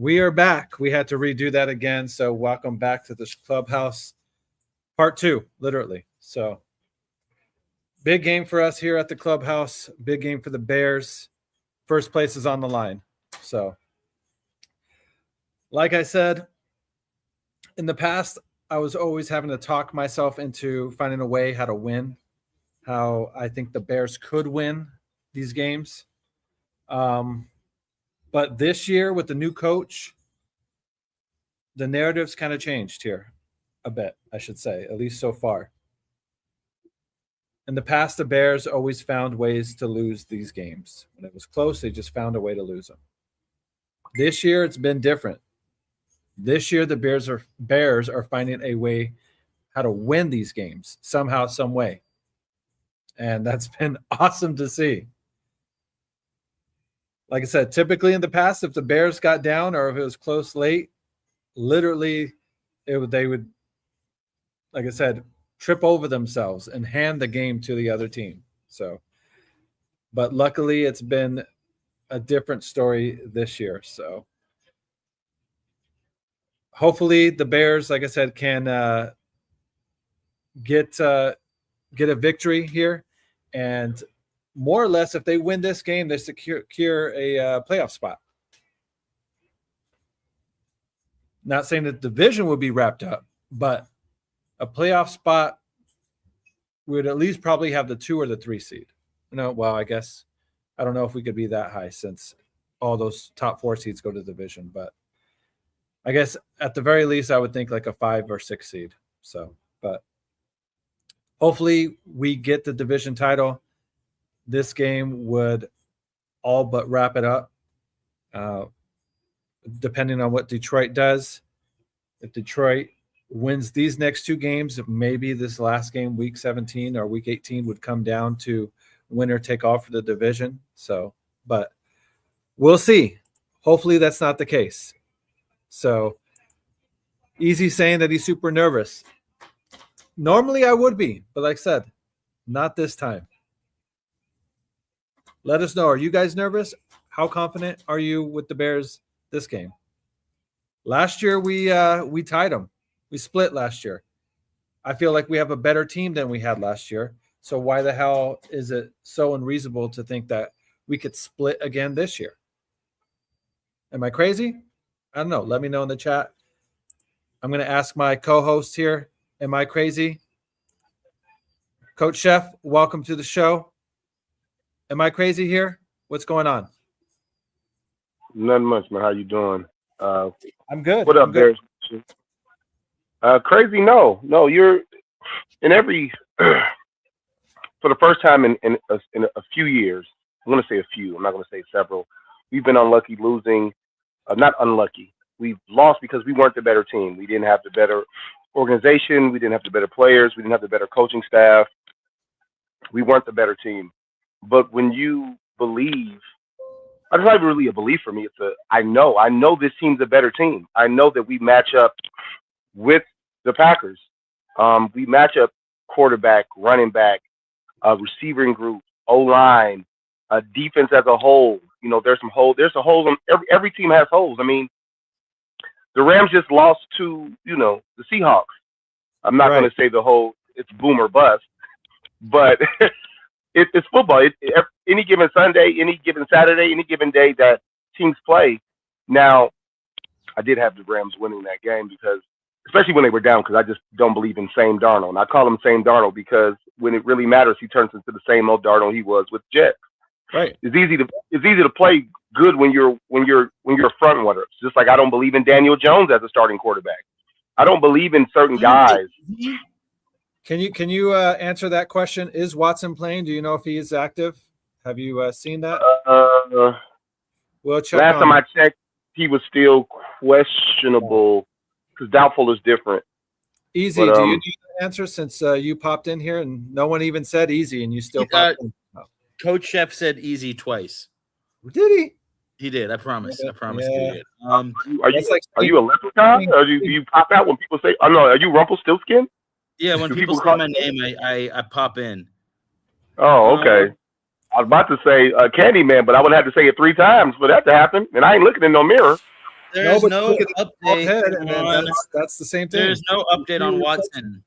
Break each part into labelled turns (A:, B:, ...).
A: We are back. We had to redo that again. So welcome back to this Clubhouse part 2, literally. So big game for us here at the Clubhouse. Big game for the Bears. First place is on the line. So like I said, in the past, I was always having to talk myself into finding a way how to win, how I think the Bears could win these games. But this year with the new coach, the narrative's kind of changed here a bit, I should say, at least so far. In the past, the Bears always found ways to lose these games. When it was close, they just found a way to lose them. This year, it's been different. This year, the Bears are finding a way how to win these games somehow, some way. And that's been awesome to see. Like I said, typically in the past, if the Bears got down or if it was close late, literally they would, like I said, trip over themselves and hand the game to the other team. So, but luckily it's been a different story this year. So hopefully the Bears, like I said, can get a victory here, and more or less, if they win this game, they secure a playoff spot. Not saying that the division would be wrapped up, but a playoff spot would at least probably have the 2 or the 3 seed. No, well, I guess I don't know if we could be that high since all those top 4 seeds go to the division, but I guess at the very least, I would think like a 5 or 6 seed. So, but hopefully we get the division title. This game would all but wrap it up, depending on what Detroit does. If Detroit wins these next 2 games, maybe this last game, week 17 or week 18, would come down to winner take all for the division. So, but we'll see. Hopefully that's not the case. So, Easy saying that he's super nervous. Normally I would be, but like I said, not this time. Let us know. Are you guys nervous? How confident are you with the Bears this game? Last year we tied them. We split last year. I feel like we have a better team than we had last year. So why the hell is it so unreasonable to think that we could split again this year? Am I crazy? I don't know. Let me know in the chat. I'm going to ask my co-host here. Am I crazy? Coach Chef, welcome to the show. Am I crazy here? What's going on?
B: Nothing much, man. How you doing?
A: I'm good.
B: What up, Bears? Crazy? No, you're in every for the first time in a few years. I'm going to say a few. I'm not going to say several. We've been unlucky losing. Not unlucky. We've lost because we weren't the better team. We didn't have the better organization. We didn't have the better players. We didn't have the better coaching staff. We weren't the better team. But when you believe, it's not even really a belief for me. I know this team's a better team. I know that we match up with the Packers. We match up quarterback, running back, receiving group, O-line, defense as a whole. You know, there's a hole. Every team has holes. I mean, the Rams just lost to, the Seahawks. I'm not going to say it's boom or bust, but it's football. Any given Sunday, any given Saturday, any given day that teams play. Now, I did have the Rams winning that game because, especially when they were down, because I just don't believe in Sam Darnold. And I call him Sam Darnold because when it really matters, he turns into the same old Darnold he was with Jets.
A: Right.
B: It's easy to play good when you're a front runner. It's just like I don't believe in Daniel Jones as a starting quarterback. I don't believe in certain guys.
A: Can you answer that question? Is Watson playing? Do you know if he is active? Have you seen that? We'll check.
B: Last time I checked, he was still questionable because doubtful is different.
A: Easy. Do you need the answer since you popped in here and no one even said easy and you still popped in?
C: Coach Chef said easy twice.
A: Did he?
C: He did. I promise.
A: Yeah.
C: I promise
A: Yeah.
C: he did.
B: Are you a leprechaun? Or do you pop out when people say, "Oh no"? Are you Rumpelstiltskin?
C: Yeah, when people say my name, I pop in.
B: Oh, okay. I was about to say Candyman, but I would have to say it 3 times for that to happen, and I ain't looking in no mirror.
C: There's
A: but
C: no
A: look at the bald
C: update
A: head, and then
C: on.
A: that's the same thing.
C: There's no update on Watson.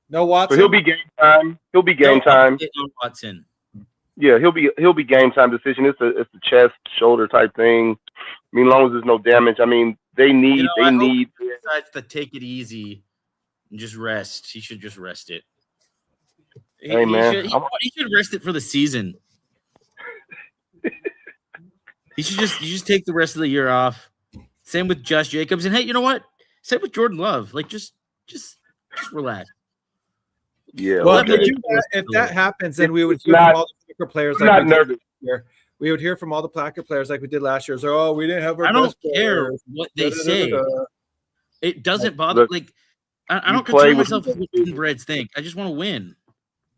A: No Watson.
B: So he'll be game time. He'll be game
C: No
B: time.
C: update on Watson.
B: Yeah, he'll be game time decision. It's a chest shoulder type thing. I mean, as long as there's no damage. I mean, they need
C: I hope he decides to take it easy and just rest. He should just rest it.
B: Hey, man.
C: He should rest it for the season. He should just take the rest of the year off. Same with Josh Jacobs. And hey, you know what? Same with Jordan Love. Like just relax.
B: Yeah.
A: Well,
B: okay.
A: if that happens, then we would
B: It's
A: hear
B: not-
A: from all the Packer players.
B: I'm not nervous.
A: We would hear from all the Packer players like we did last year. So, we didn't have our
C: I don't
A: best
C: care
A: players.
C: what they say. It doesn't bother.
B: Look,
C: like I don't
B: play
C: concern
B: with
C: myself
B: the-
C: with what Reds think. I just want to win.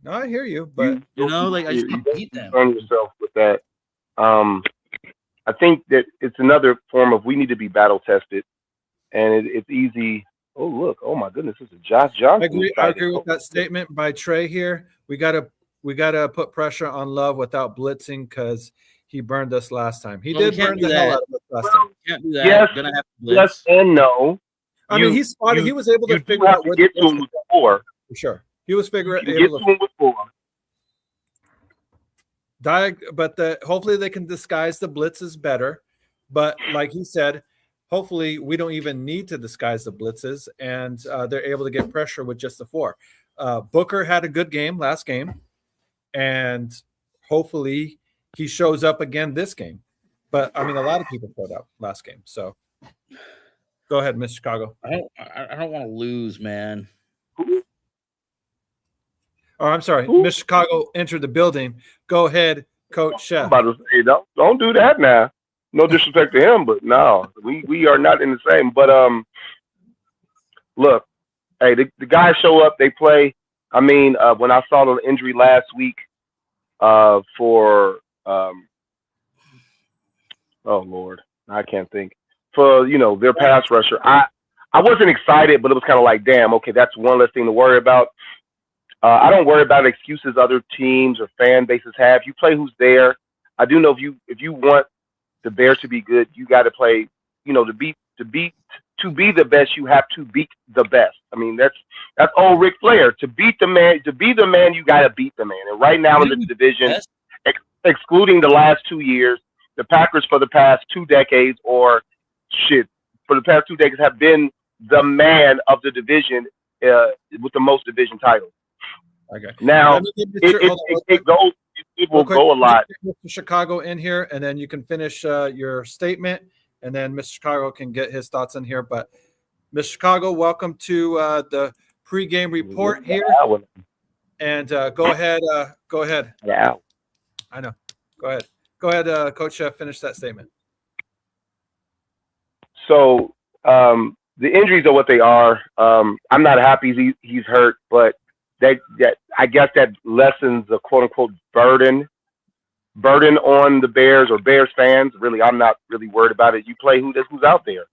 A: No, I hear you, but
C: I just want to beat them.
B: Concern yourself with that. I think that it's another form of we need to be battle tested, and it's easy. Oh look! Oh my goodness! This is Josh Johnson.
A: I agree with that statement by Trey here. We gotta put pressure on Love without blitzing because he burned us last time. He did burn the hell out of us last time.
C: Can't do that.
B: Yes,
C: Gonna have to blitz.
B: yes, and no.
A: I mean, he spotted. He was able to
B: You do
A: figure
B: have
A: out
B: to
A: what
B: get to him with four.
A: for sure. He was
B: You
A: able
B: get to
A: to
B: him with four.
A: but hopefully they can disguise the blitzes better. But like he said, hopefully we don't even need to disguise the blitzes, and they're able to get pressure with just the four. Booker had a good game last game, and hopefully he shows up again this game. But I mean, a lot of people showed up last game. So go ahead, Miss Chicago.
C: I don't want to lose, man.
A: Oh, I'm sorry. Miss Chicago entered the building. Go ahead, Coach Chef.
B: I'm about to say, don't do that now. No disrespect to him, but no, we are not in the same. But look, hey, the guys show up, they play. I mean, when I saw the injury last week, for oh Lord, I can't think, for their pass rusher. I wasn't excited, but it was kind of like, damn, okay, that's one less thing to worry about. I don't worry about excuses other teams or fan bases have. You play who's there. I do know if you want the Bears to be good, you got to play. To be the best, you have to beat the best. I mean, that's old Ric Flair. To beat the man, you got to beat the man. And right now in the division, excluding the last 2 years, the Packers for the past 2 decades, for the past 2 decades, have been the man of the division with the most division titles.
A: Okay.
B: Now it will go a lot.
A: Mr. Chicago in here, and then you can finish your statement, and then Mr. Chicago can get his thoughts in here. But Mr. Chicago, welcome to the pregame report here. And go ahead. Go ahead.
B: Yeah.
A: I know. Go ahead. Go ahead, Coach Chef. Finish that statement.
B: So the injuries are what they are. I'm not happy he's hurt, but that I guess that lessens the quote unquote burden on the Bears or Bears fans. Really, I'm not really worried about it. You play who's out there.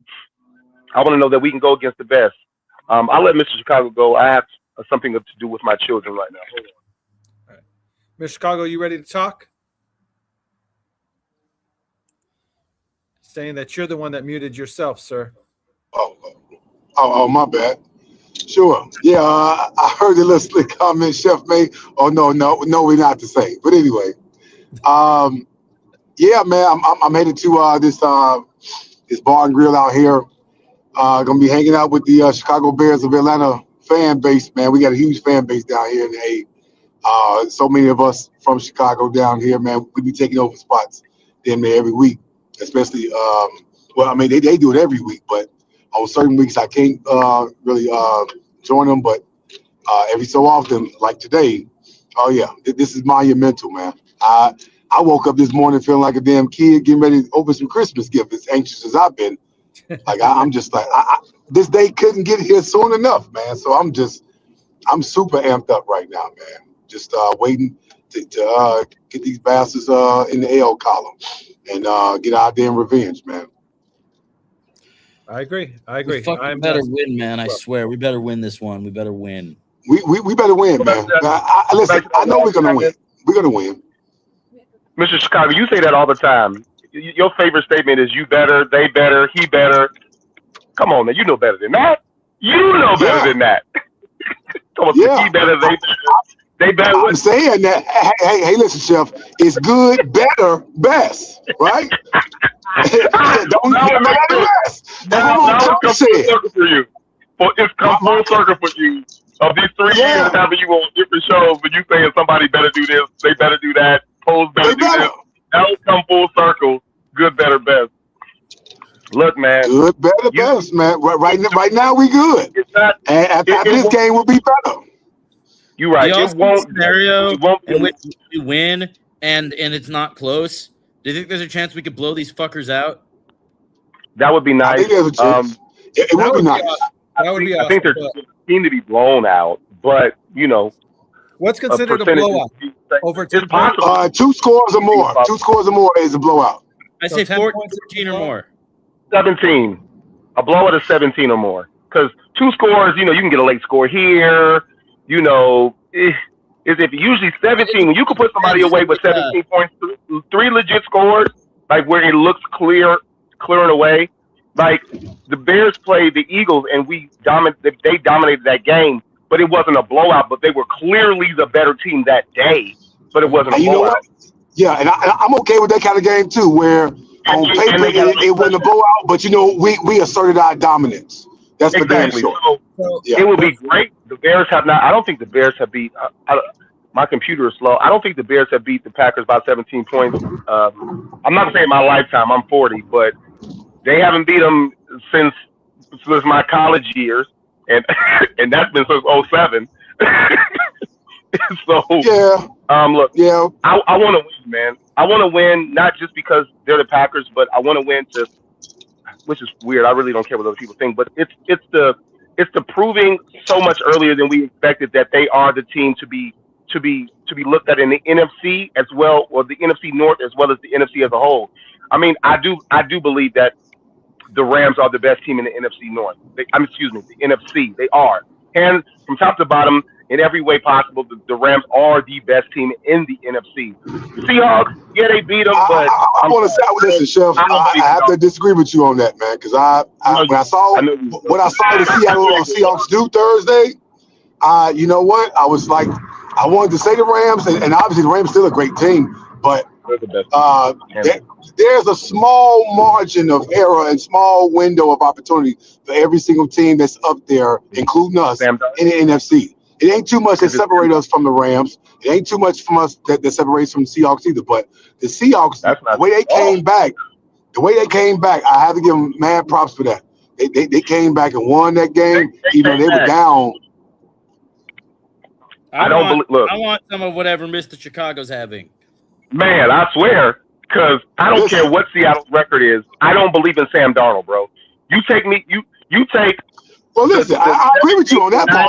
B: I want to know that we can go against the best. I'll let Mr. Chicago go. I have something to do with my children right now. Hold on.
A: All right. Mr. Chicago, you ready to talk? Saying that you're the one that muted yourself, sir.
D: Oh, my bad. Sure. Yeah, I heard the little slick comment Chef made. Oh, no, we're not the same. But anyway, yeah, man, I'm headed to this bar and grill out here. Gonna be hanging out with the Chicago Bears of Atlanta fan base, man. We got a huge fan base down here in the A. So many of us from Chicago down here, man. We be taking over spots damn near every week, especially. Well, I mean, they do it every week, but on certain weeks I can't really join them. But every so often, like today, oh yeah, this is monumental, man. I woke up this morning feeling like a damn kid getting ready to open some Christmas gifts. As anxious as I've been, like I'm just like this day couldn't get here soon enough, man. So I'm super amped up right now, man. Just waiting to get these bastards in the L column and get our damn revenge, man.
A: I agree.
C: We fucking better win, man. I swear, we better win this one. We better win.
D: We better win, man. Listen, I know we're gonna win. We're gonna win.
B: Mr. Chicago, you say that all the time. your favorite statement is you better, they better, he better. Come on, man. You know better than that. You know better
D: Yeah,
B: than that. Come on,
D: yeah.
B: he better, they better. They better.
D: I'm saying that. Hey, listen, Chef. It's good, better, best, right? Don't
B: Now
D: get
B: it
D: mad
B: makes
D: at the
B: sense.
D: rest. That's what
B: Now
D: my
B: it's
D: coach
B: come full
D: said.
B: circle for you. It's come full circle for you. Of these 3 years
D: Yeah,
B: having you on different shows, but you saying somebody better do this, they better do that, Pose better
D: they
B: do
D: better.
B: this. Now it's come full circle. Good, better, best. Look, man,
D: Good, better,
B: you
D: best, man. Right now we good.
B: it's not
D: And after
B: it
D: this
B: won't.
D: game, we'll be better.
B: You're
C: Do
B: right.
C: y'all
B: It
C: see a
B: won't.
C: scenario
B: It won't
C: in
B: be.
C: which we win and it's not close? Do you think there's a chance we could blow these fuckers out?
B: That would be
D: I
B: nice.
D: think there's a chance. It
A: That
D: would be
A: would be
D: nice.
A: awesome. That would be
B: I think
A: awesome.
B: there's
A: But
B: a team to be blown out, but
A: what's
B: a
A: considered a
B: percentage
A: blowout? Over
B: is
A: 10 points?
B: possible.
D: 2 scores or more. 2 scores or more is a blowout.
C: I
A: So
C: say
A: 10
C: 14
A: points is a
C: or
A: blowout?
C: more.
B: 17. A blowout is 17 or more. Because 2 scores, you can get a late score here. Is if usually 17 when you can put somebody away with 17 points, 3 legit scores, like where it looks clearing away. Like the Bears played the Eagles and they dominated that game, but it wasn't a blowout. But they were clearly the better team that day, but it wasn't a
D: And you know what?
B: blowout.
D: Yeah, and I'm okay with that kind of game too, where on paper
B: And they got
D: it wasn't a blowout, but we asserted our dominance. That's for damn
B: exactly.
D: sure.
A: So
D: Yeah.
B: It would be great. The Bears have not. I don't think the Bears have beat. My computer is slow. I don't think the Bears have beat the Packers by 17 points. I'm not saying my lifetime. I'm 40, but they haven't beat them since my college years, and and that's been since '07. So,
D: Yeah,
B: look,
D: yeah.
B: I want to win, man. I want to win not just because they're the Packers, but I want to win to, which is weird. I really don't care what other people think, but it's the proving so much earlier than we expected that they are the team to be looked at in the NFC as well, or the NFC North as well as the NFC as a whole. I mean, I do believe that the Rams are the best team in the NFC North. The NFC. They are. Hands from top to bottom, in every way possible, the Rams are the best team in the NFC. The Seahawks, yeah, they beat them, but
D: I want to say, listen, Chef. I have to disagree with you on that, man, because when I saw what I saw the Seattle Seahawks do Thursday, you know what? I was like, I wanted to say the Rams, and obviously the Rams still a great team, but
B: they're the best.
D: there's a small margin of error and small window of opportunity for every single team that's up there, including us in the NFC. It ain't too much that separates us from the Rams. It ain't too much from us that separates from the Seahawks either. But the Seahawks, the way they came back, I have to give them mad props for that. They came back and won that game, even though they were down.
B: I
C: want some of whatever Mr. Chicago's having.
B: Man, I swear, because I don't care what Seattle's record is. I don't believe in Sam Darnold, bro. You take.
D: Well, listen, I agree with you on that part.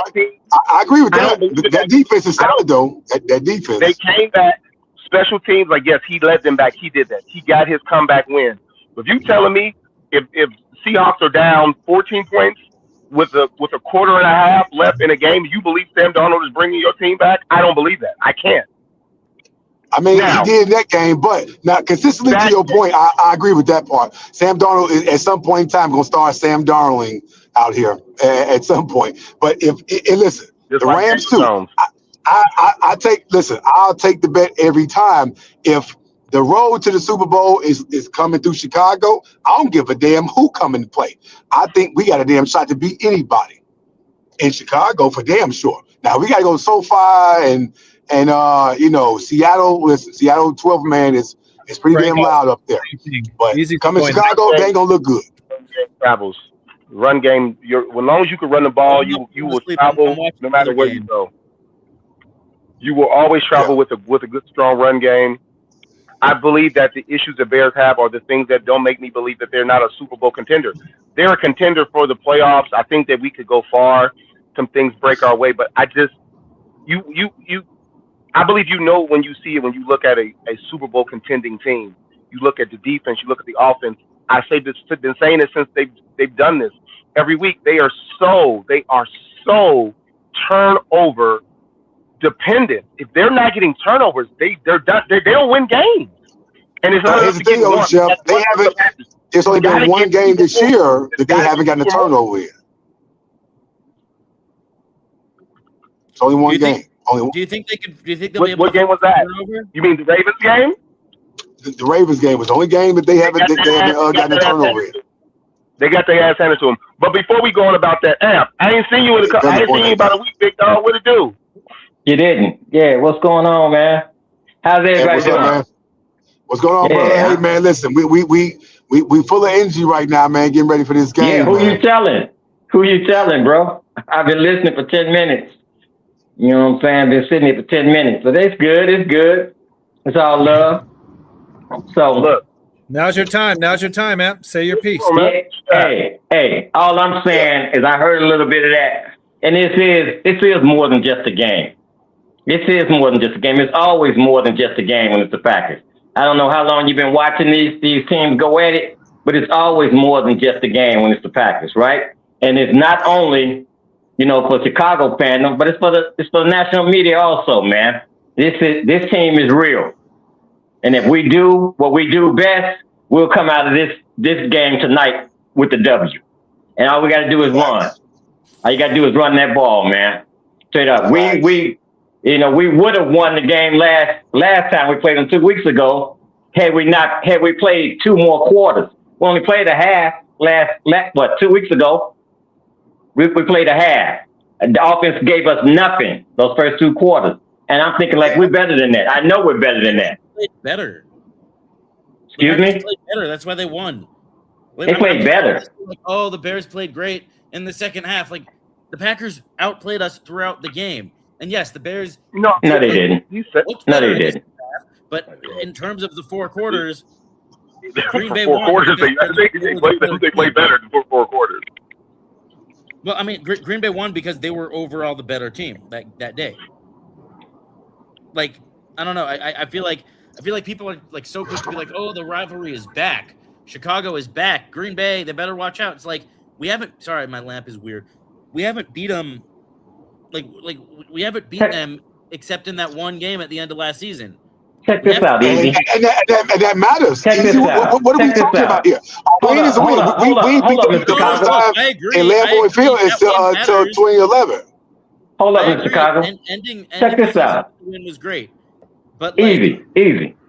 D: I agree with that. That defense is solid, though. That defense.
B: They came back. Special teams, like, yes, he led them back. He did that. He got his comeback win. But if you telling me if Seahawks are down 14 points with a quarter and a half left in a game, you believe Sam Darnold is bringing your team back? I don't believe that. I can't.
D: I mean, he did in that game, but now consistently to your point, I agree with that part. Sam Darnold is at some point in time going to start Sam Darnolding out here at some point. But listen, just the like Rams too. I'll take the bet every time. If the road to the Super Bowl is coming through Chicago, I don't give a damn who come into play. I think we got a damn shot to beat anybody in Chicago for damn sure. Now we got to go SoFi and Seattle. Listen, Seattle 12 man is pretty damn loud up there. But coming to Chicago, they ain't gonna look good.
B: Travels, run game. As long as you can run the ball, you will travel no matter where you go. You will always travel with a good strong run game. I believe that the issues the Bears have are the things that don't make me believe that they're not a Super Bowl contender. They're a contender for the playoffs. I think that we could go far. Some things break our way, but I believe when you see it, when you look at a Super Bowl contending team, you look at the defense, you look at the offense. I've been saying it since they've done this every week. They are so turnover dependent. If they're not getting turnovers, they don't win games. And it's not
D: Here's
B: enough
D: the
B: to
D: thing,
B: get
D: though,
B: one.
D: Chef. They haven't. There's only been one game this year that they haven't gotten a turnover in. It's only one game. Only one.
C: Do you think they could? Do you think they'll be able
B: What
C: to
B: game was that?
C: turnover?
B: You mean the Ravens game?
D: The Ravens game was the only game that they haven't gotten a turnover in.
B: They got their ass handed to them. But before we go on about that app, I ain't seen you I ain't seen you about a week, big dog. What it do?
E: You didn't. Yeah, what's going on, man? How's everybody
D: What's
E: doing?
D: up, man? What's going on, brother?
E: Yeah.
D: Hey, man, listen, we full of energy right now, man. Getting ready for this game.
E: Yeah, who
D: man.
E: you telling? Who you telling, bro? I've been listening for 10 minutes. You know what I'm saying? Been sitting here for 10 minutes. But it's good. It's good. It's all love. So
B: look.
A: Now's your time. Now's your time, man. Say your piece.
E: Yeah, hey. All I'm saying is I heard a little bit of that. And this is more than just a game. This is more than just a game. It's always more than just a game when it's the Packers. I don't know how long you've been watching these teams go at it, but it's always more than just a game when it's the Packers, right? And it's not only, for Chicago fandom, but it's for the national media also, man. This team is real. And if we do what we do best, we'll come out of this game tonight with the W. And all we got to do is run. All you got to do is run that ball, man. Straight up. We would have won the game last time we played them 2 weeks ago had we played 2 more quarters. We only played a half 2 weeks ago. We played a half. The offense gave us nothing those first 2 quarters. And I'm thinking we're better than that. I know we're better than that.
C: They played better.
E: Excuse me?
C: They played better. That's why they won.
E: They played better.
C: The Bears played great in the second half. The Packers outplayed us throughout the game. And yes, the Bears.
E: No, they didn't. No, they didn't.
C: But in terms of the 4 quarters, Green Bay
B: 4
C: won.
B: quarters, they played better than 4 quarters.
C: Well, I mean, Green Bay won because they were overall the better team that day. I don't know. I feel like people are so quick to be oh, the rivalry is back. Chicago is back. Green Bay, they better watch out. It's we haven't. Sorry, my lamp is weird. We haven't beat them. We haven't beat them except in that one game at the end of last season.
E: Check this out, Easy.
D: And that matters.
E: Check
D: Easy.
E: this out.
D: What are we talking about here? Win is a win. We beat them the first time in Lambeau Field until 2011.
E: Hold up in Chicago. Check this out.
C: The win was great. But
E: easy.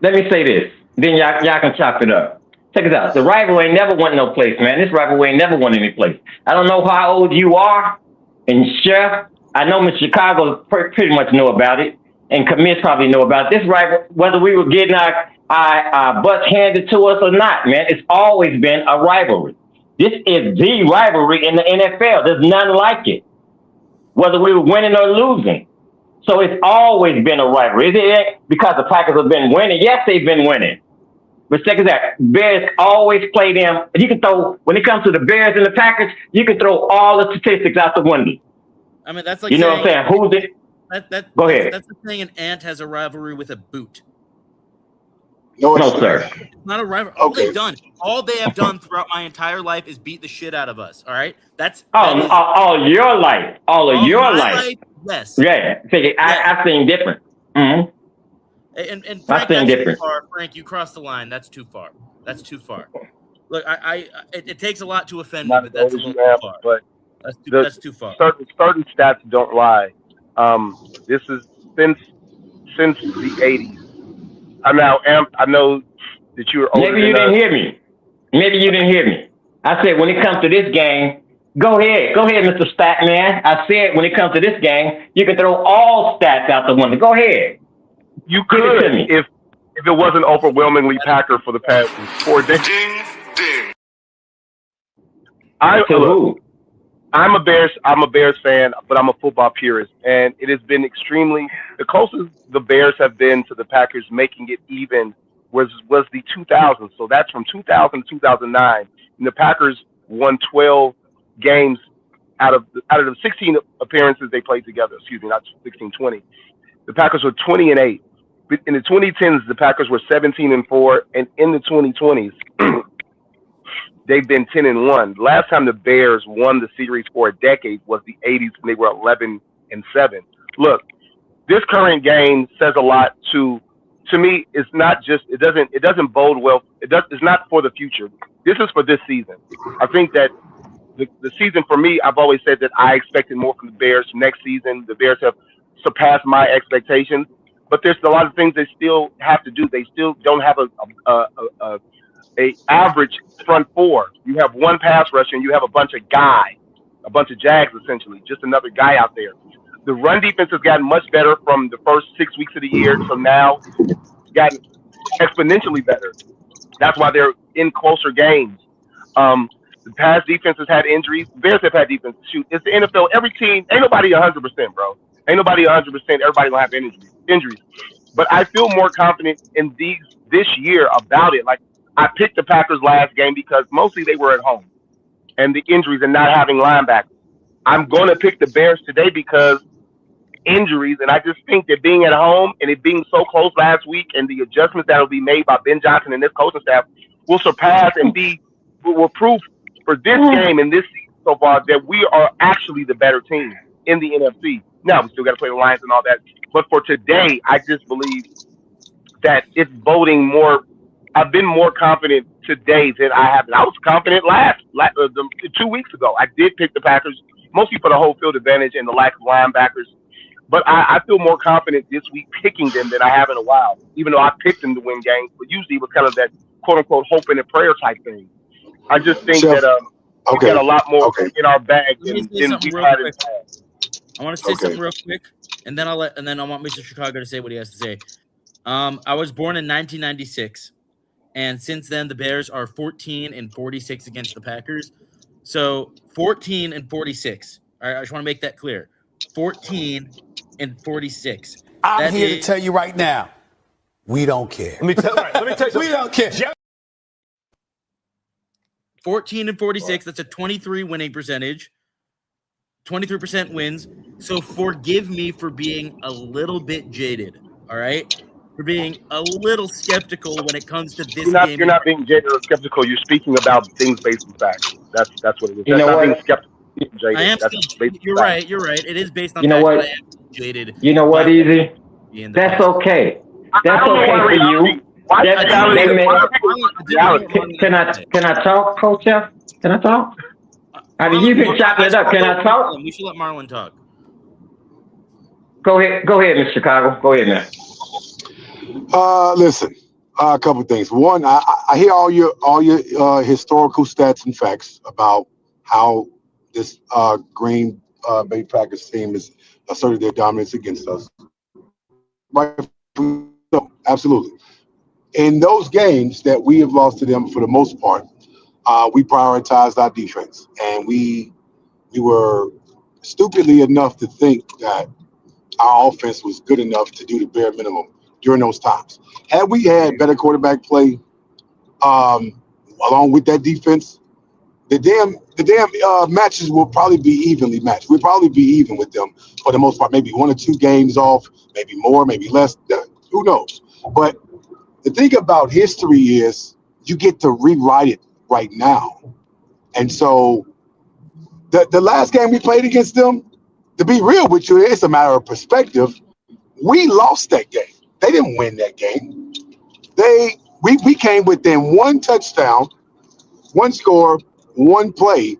E: Let me say this. Then y'all can chop it up. Check this out. The rivalry ain't never went no place, man. This rivalry ain't never went any place. I don't know how old you are, and Chef, I know Miss Chicago pretty much know about it, and Commiss probably know about it. This rivalry, whether we were getting our butts handed to us or not, man, it's always been a rivalry. This is the rivalry in the NFL. There's none like it, whether we were winning or losing. So it's always been a rivalry. Is it because the Packers have been winning? Yes, they've been winning. But check it out. Bears always play them. You can throw, when it comes to the Bears and the Packers, you can throw all the statistics out the window.
C: I mean, that's
E: you know what I'm saying? Who's it? Go ahead.
C: That's the thing. An ant has a rivalry with a boot.
D: No,
E: sir.
C: It's not a rivalry.
D: Okay.
C: All they have done throughout my entire life is beat the shit out of us. All right.
E: All your life. All of your life.
C: Yes.
E: Yeah. I've seen different. Mm-hmm.
C: And Frank, that's too far. Frank, you crossed the line. That's too far. Look, it takes a lot to offend me, but that's a little too far.
B: But
C: that's too far.
B: Certain stats don't lie. This is since the 80s. I know that you were older.
E: Maybe you didn't hear me. I said when it comes to this game, go ahead, Mr. Statman. I said when it comes to this game, you can throw all stats out the window. Go ahead.
B: You could if it wasn't overwhelmingly Packer for the past 4 days. Ding. I'm a Bears fan, but I'm a football purist, and it has been extremely the closest the Bears have been to the Packers making it even was the 2000s. So that's from 2000 to 2009, and the Packers won 12 games out of the 16 appearances they played together. Excuse me, not 16, 20. The Packers were 20-8. In the 2010s, the Packers were 17-4, and in the 2020s, they've been 10-1. Last time the Bears won the series for a decade was the 80s, when they were 11-7. Look, this current game says a lot to to me, it's not just it doesn't bode well. It's not for the future. This is for this season. I think that the season for me, I've always said that I expected more from the Bears next season. The Bears have surpassed my expectations, but there's a lot of things they still have to do. They still don't have a average front four. You have one pass rusher and you have a bunch of guys, a bunch of Jags essentially, just another guy out there. The run defense has gotten much better from the first 6 weeks of the year to now. It's gotten exponentially better. That's why they're in closer games. The pass defense has had injuries. Bears have had defense. Shoot, it's the NFL. Every team, ain't nobody 100%, bro. Ain't nobody 100%. Everybody gonna have injuries. But I feel more confident in this year about it. Like I picked the Packers last game because mostly they were at home and the injuries and not having linebackers. I'm going to pick the Bears today because injuries, and I just think that being at home and it being so close last week and the adjustments that will be made by Ben Johnson and this coaching staff will surpass and will prove for this game and this season so far that we are actually the better team in the NFC. Now, we still got to play the Lions and all that. But for today, I just believe that it's voting more. I've been more confident today than I have been. I was confident 2 weeks ago. I did pick the Packers, mostly for the whole field advantage and the lack of linebackers. But I feel more confident this week picking them than I have in a while, even though I picked them to win games. But usually it was kind of that quote-unquote hope and a prayer type thing. I just think
D: Chef,
B: that we got a lot more in our bag than we've had in the past.
C: I want to say something real quick, and then I want Mr. Chicago to say what he has to say. I was born in 1996, and since then the Bears are 14-46 against the Packers. So 14-46. All right, I just want to make that clear. 14-46.
F: I'm here to tell you right now, we don't care. Let me tell you, we don't care.
C: 14-46. That's a 23 winning percentage. 23% wins. So forgive me for being a little bit jaded. All right, for being a little skeptical when it comes to this game.
B: You're not being jaded or skeptical. You're speaking about things based on facts. That's what it is.
E: You know
B: not
E: what?
B: Being skeptical. Jaded.
C: I am
B: That's
C: still. You're right. You're right. It is based on.
E: You know
C: facts,
E: what?
C: but I am jaded.
E: You know what, Easy? That's okay. That's okay for you. Can I talk, Coach Jeff? Can I talk? I mean, you've been chopping it up. Can I talk?
C: We should let Marlon talk.
E: Go ahead, Mr. Chicago. Go ahead, man.
D: Listen, a couple of things. One, I hear all your historical stats and facts about how this Green Bay Packers team has asserted their dominance against us. Right? No, absolutely. In those games that we have lost to them, for the most part, we prioritized our defense, and we were stupidly enough to think that our offense was good enough to do the bare minimum during those times. Had we had better quarterback play, along with that defense, the damn matches will probably be evenly matched. We'll probably be even with them for the most part. Maybe 1 or 2 games off, maybe more, maybe less. Who knows? But the thing about history is you get to rewrite it right now. And so the last game we played against them, to be real with you, it's a matter of perspective. We lost that game. They didn't win that game. We came within 1 touchdown, 1 score, 1 play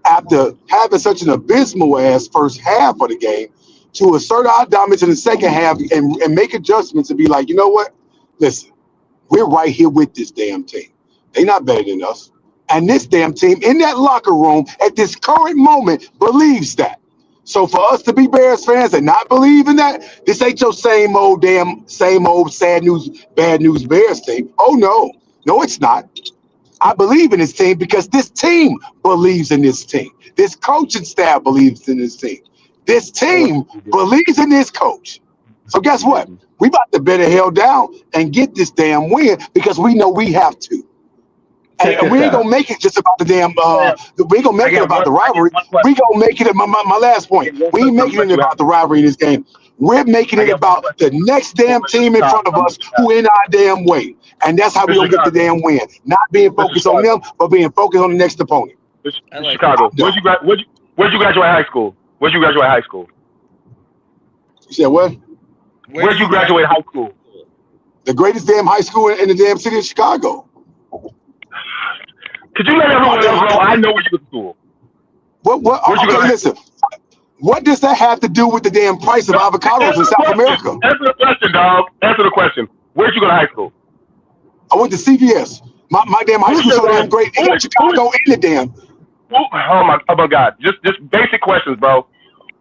D: after having such an abysmal ass first half of the game to assert our dominance in the second half and make adjustments and be like, you know what? Listen, we're right here with this damn team. They're not better than us. And this damn team in that locker room at this current moment believes that. So for us to be Bears fans and not believe in that, this ain't your same old sad news, bad news Bears team. Oh, no, it's not. I believe in this team because this team believes in this team. This coaching staff believes in this team. This team believes in this coach. So guess what? We about to bear the hell down and get this damn win because we know we have to. And we ain't gonna make it just about the damn. We ain't gonna make it about the rivalry. We gonna make it. My last point. We ain't making it about the rivalry in this game. We're making it about the next damn team in front of us who in our damn way, and that's how we gonna get the damn win. Not being focused on them, but being focused on the next opponent.
B: Chicago. Where'd you graduate high school? Where'd you graduate high school?
D: You said what?
B: Where'd you graduate high school?
D: The greatest damn high school in the damn city of Chicago.
B: Could you let everyone else know I know where you go to school?
D: What?
B: Where'd you go
D: Okay,
B: to high
D: listen. What does that have to do with the damn price of avocados in South America?
B: Answer the question, dog. Answer the question. Where'd you go to high school?
D: I went to CVS. My damn high school so damn great. They got Chicago in the damn.
B: Oh my God. Just basic questions, bro.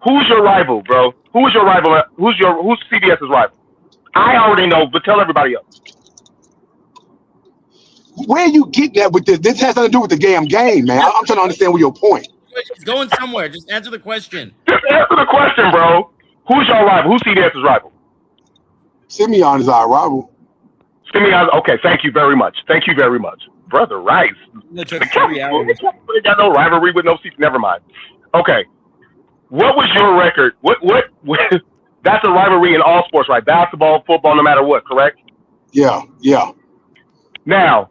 B: Who's your rival, bro? Who's your rival? Who's CBS's rival? I already know, but tell everybody else.
D: Where are you getting at with this? This has nothing to do with the damn game, man. I'm trying to understand what your point.
C: It's going somewhere. Just answer the question.
B: Just answer the question, bro. Who's your rival? Who's CBS's rival?
D: Simeon is our rival.
B: Simeon. Okay, thank you very much. Thank you very much, brother Rice.
C: It took 3 hours.
B: They got no rivalry with no seats. Never mind. Okay. What was your record? What that's a rivalry in all sports, right? Basketball, football, no matter what, correct?
D: Yeah.
B: Now,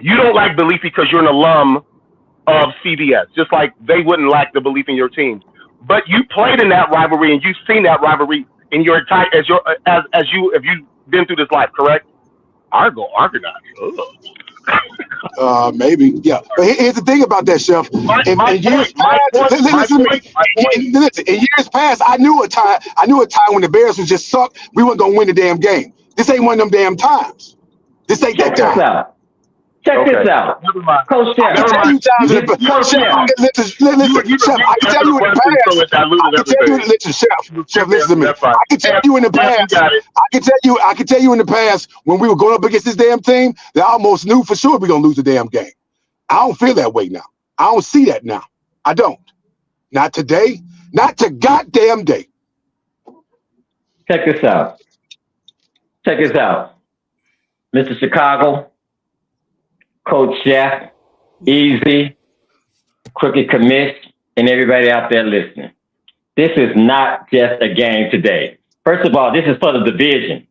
B: you don't like belief because you're an alum of CBS, just like they wouldn't lack the belief in your team. But you played in that rivalry and you've seen that rivalry in your entire if you've been through this life, correct? Argonauts.
D: Maybe. Yeah. But here's the thing about that, Chef. In years past, I knew a time when the Bears was just sucked. We weren't gonna win the damn game. This ain't one of them damn times. This ain't that time.
E: Check this out. Coach Chef.
D: I can tell you times. Listen, Chef. I can tell you in the past. Chef, listen to me. I can tell you in the past. I can tell you in the past when we were going up against this damn team that I almost knew for sure we're gonna lose the damn game. I don't feel that way now. I don't see that now. I don't. Not today. Not to goddamn day.
E: Check this out. Mr. Chicago, Coach Jeff, Easy, Crooked Commish, and everybody out there listening. This is not just a game today. First of all, this is for the division.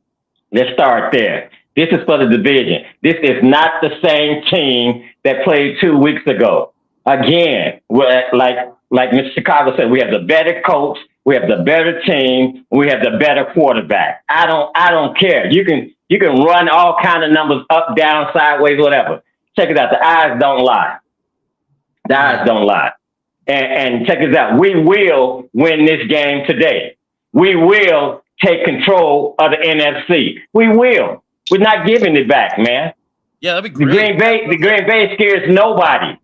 E: Let's start there. This is for the division. This is not the same team that played 2 weeks ago. Again, like Mr. Chicago said, we have the better coach, we have the better team, we have the better quarterback. I don't care. You can run all kind of numbers up, down, sideways, whatever. Check it out. The eyes don't lie. And check this out. We will win this game today. We will take control of the NFC. We will. We're not giving it back, man.
C: Yeah, that'd be great.
E: The Green Bay scares nobody.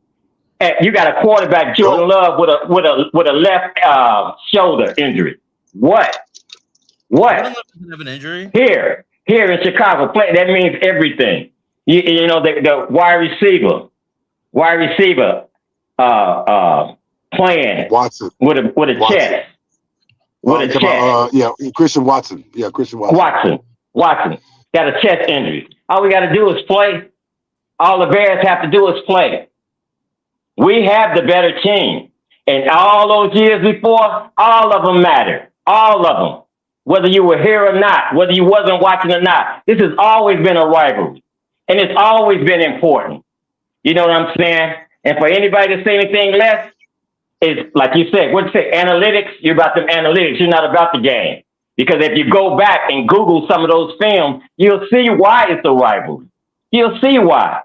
E: You got a quarterback, Jordan Love, with a left shoulder injury. What?
C: Jordan Love doesn't have an injury.
E: Here in Chicago, that means everything. You know the wide receiver playing
D: Watson
E: with a chest.
D: Christian Watson. Yeah, Christian Watson.
E: Watson got a chest injury. All we got to do is play. All the Bears have to do is play. We have the better team. And all those years before, all of them matter. All of them. Whether you were here or not, whether you wasn't watching or not. This has always been a rivalry. And it's always been important. You know what I'm saying? And for anybody to say anything less, it's like you said, what you say, analytics, you're about them analytics. You're not about the game. Because if you go back and Google some of those films, you'll see why it's a rivalry. You'll see why.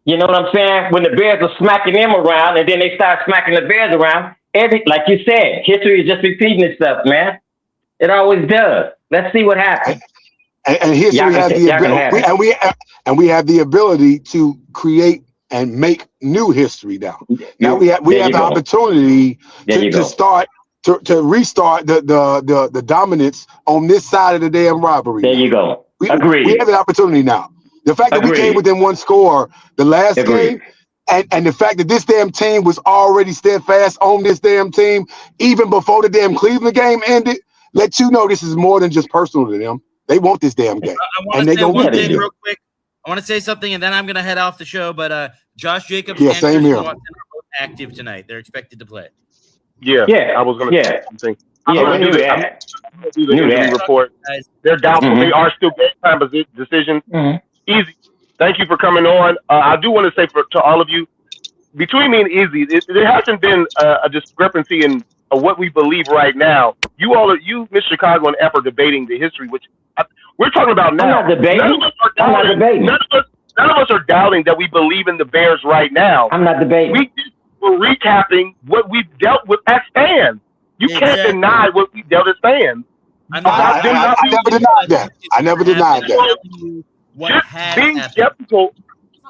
E: You know what I'm saying? When the Bears are smacking them around and then they start smacking the Bears around, like you said, history is just repeating itself, man. It always does. Let's see what happens.
D: And history has the ability, we have the ability to create and make new history now. Now we have the opportunity to start to restart the dominance on this side of the damn robbery.
E: There you go. Agreed.
D: We have an opportunity now. The fact that we came within one score the last game, and the fact that this damn team was already steadfast on this damn team, even before the damn Cleveland game ended, let you know this is more than just personal to them. They want this damn game.
C: I want to say one thing real quick. I want to say something, and then I'm going to head off the show. But Josh Jacobs and
D: same here.
C: Watson are both active tonight. They're expected to play.
B: Yeah. I was going to say something. I'm going to do the injury report. They're doubtful. They are still game time decisions. Easy. Thank you for coming on. I do want to say to all of you, between me and Easy, there hasn't been a discrepancy in what we believe right now. You, Miss Chicago and F, are debating the history, which We're talking about now.
E: I'm not debating.
B: None of us are doubting that we believe in the Bears right now.
E: I'm not debating.
B: We're recapping what we've dealt with as fans. You can't deny what we dealt as fans.
D: I never denied that. I never denied that.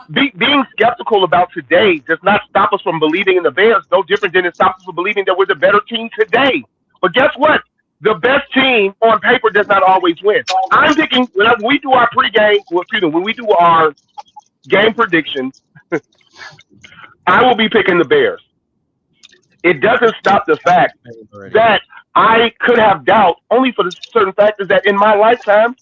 B: Being skeptical about today does not stop us from believing in the Bears. No different than it stops us from believing that we're the better team today. But guess what? The best team on paper does not always win. I'm picking when we do our when we do our game predictions, I will be picking the Bears. It doesn't stop the fact that I could have doubt only for the certain fact is that in my lifetime,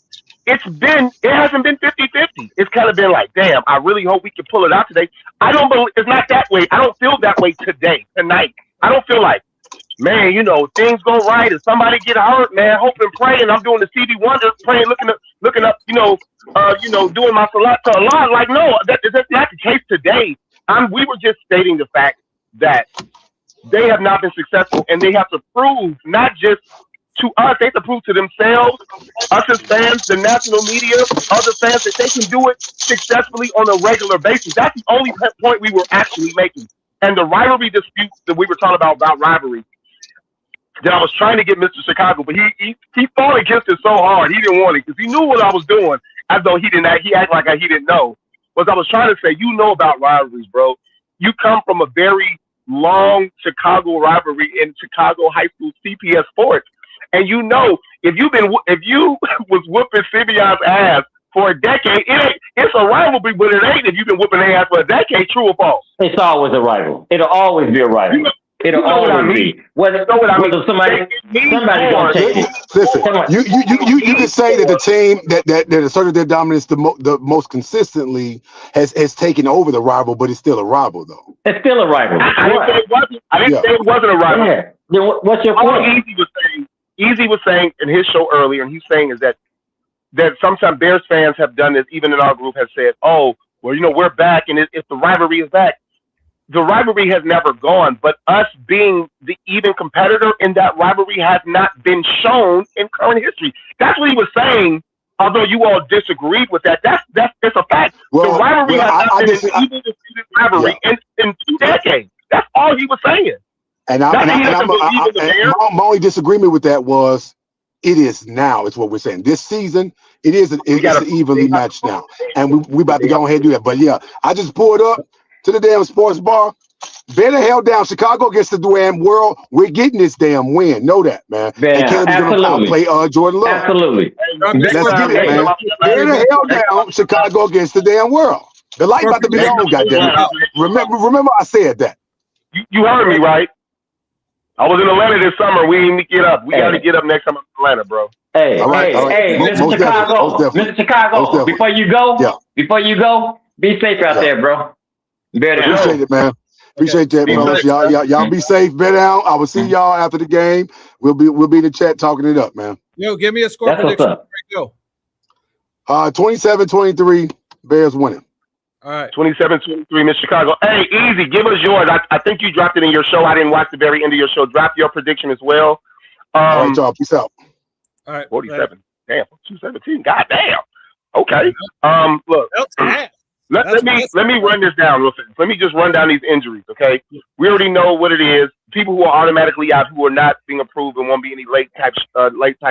B: it hasn't been 50-50. It's kind of been like, damn, I really hope we can pull it out today. I don't believe it's not that way. I don't feel that way tonight. I don't feel like, man, things go right and somebody get hurt, man, hope and pray, and I'm doing the CD Wonder, praying, looking up, doing my salat to Allah. Like, no, that's not the case today. We were just stating the fact that they have not been successful, and they have to prove not just to us, they have to prove to themselves, us as fans, the national media, other fans, that they can do it successfully on a regular basis. That's the only point we were actually making. And the rivalry disputes that we were talking about rivalry, that I was trying to get Mr. Chicago, but he fought against it so hard. He didn't want it because he knew what I was doing, as though he acted like he didn't know. Was I was trying to say, about rivalries, bro. You come from a very long Chicago rivalry in Chicago high school CPS sports. And if you was whooping Simeon's ass for a decade, it's a rivalry, but it ain't if you've been whooping their ass for a decade, true or false?
E: It's always a rival. It'll always be a rival. It'll always be. Whether somebody gonna take it.
D: Listen, you can say that the team that asserted their dominance the most consistently has taken over the rival, but it's still a rival though.
E: It's still a rival.
B: I didn't say it wasn't a rival.
E: Yeah. Then what's your point?
B: Easy was saying in his show earlier, and he's saying is that sometimes Bears fans have done this, even in our group, have said, oh, well, we're back, and if the rivalry is back, the rivalry has never gone, but us being the even competitor in that rivalry has not been shown in current history. That's what he was saying, although you all disagreed with that. That's a fact.
D: Well,
B: the rivalry has not been an even disputed rivalry in 2 decades. That's all he was saying.
D: My only disagreement with that was it is now. It's what we're saying. This season, it's evenly matched now, and we about to go ahead and do that. But yeah, I just pulled up to the damn sports bar. Better hell down. Chicago gets the damn world. We're getting this damn win. Know that, man.
E: Yeah,
D: and Caleb's gonna play Jordan Love.
E: Absolutely.
D: Let's get it, man. Better hell down. Chicago gets the damn world. The light about to be on, goddamn. Remember I said that.
B: You heard me, right? I was in Atlanta this summer. We didn't get up. We got to get up next time in Atlanta, bro.
E: Hey, Mr. Chicago, before you go, be safe out there, bro.
D: Appreciate it, man. Appreciate that, fellas. Y'all be safe. Bet out. I will see y'all after the game. We'll be in the chat talking it up, man.
A: Yo, give me a score prediction before you
D: go. 27-23, Bears winning.
A: All right.
B: 27-23, Miss Chicago. Hey, easy. Give us yours. I think you dropped it in your show. I didn't watch the very end of your show. Drop your prediction as well.
D: All right, y'all. Peace out.
A: All right.
B: 47. Damn, 217. God damn. Okay. Look. Let me run this down real fast. Let me just run down these injuries, okay? We already know what it is. People who are automatically out, who are not being approved and won't be any late type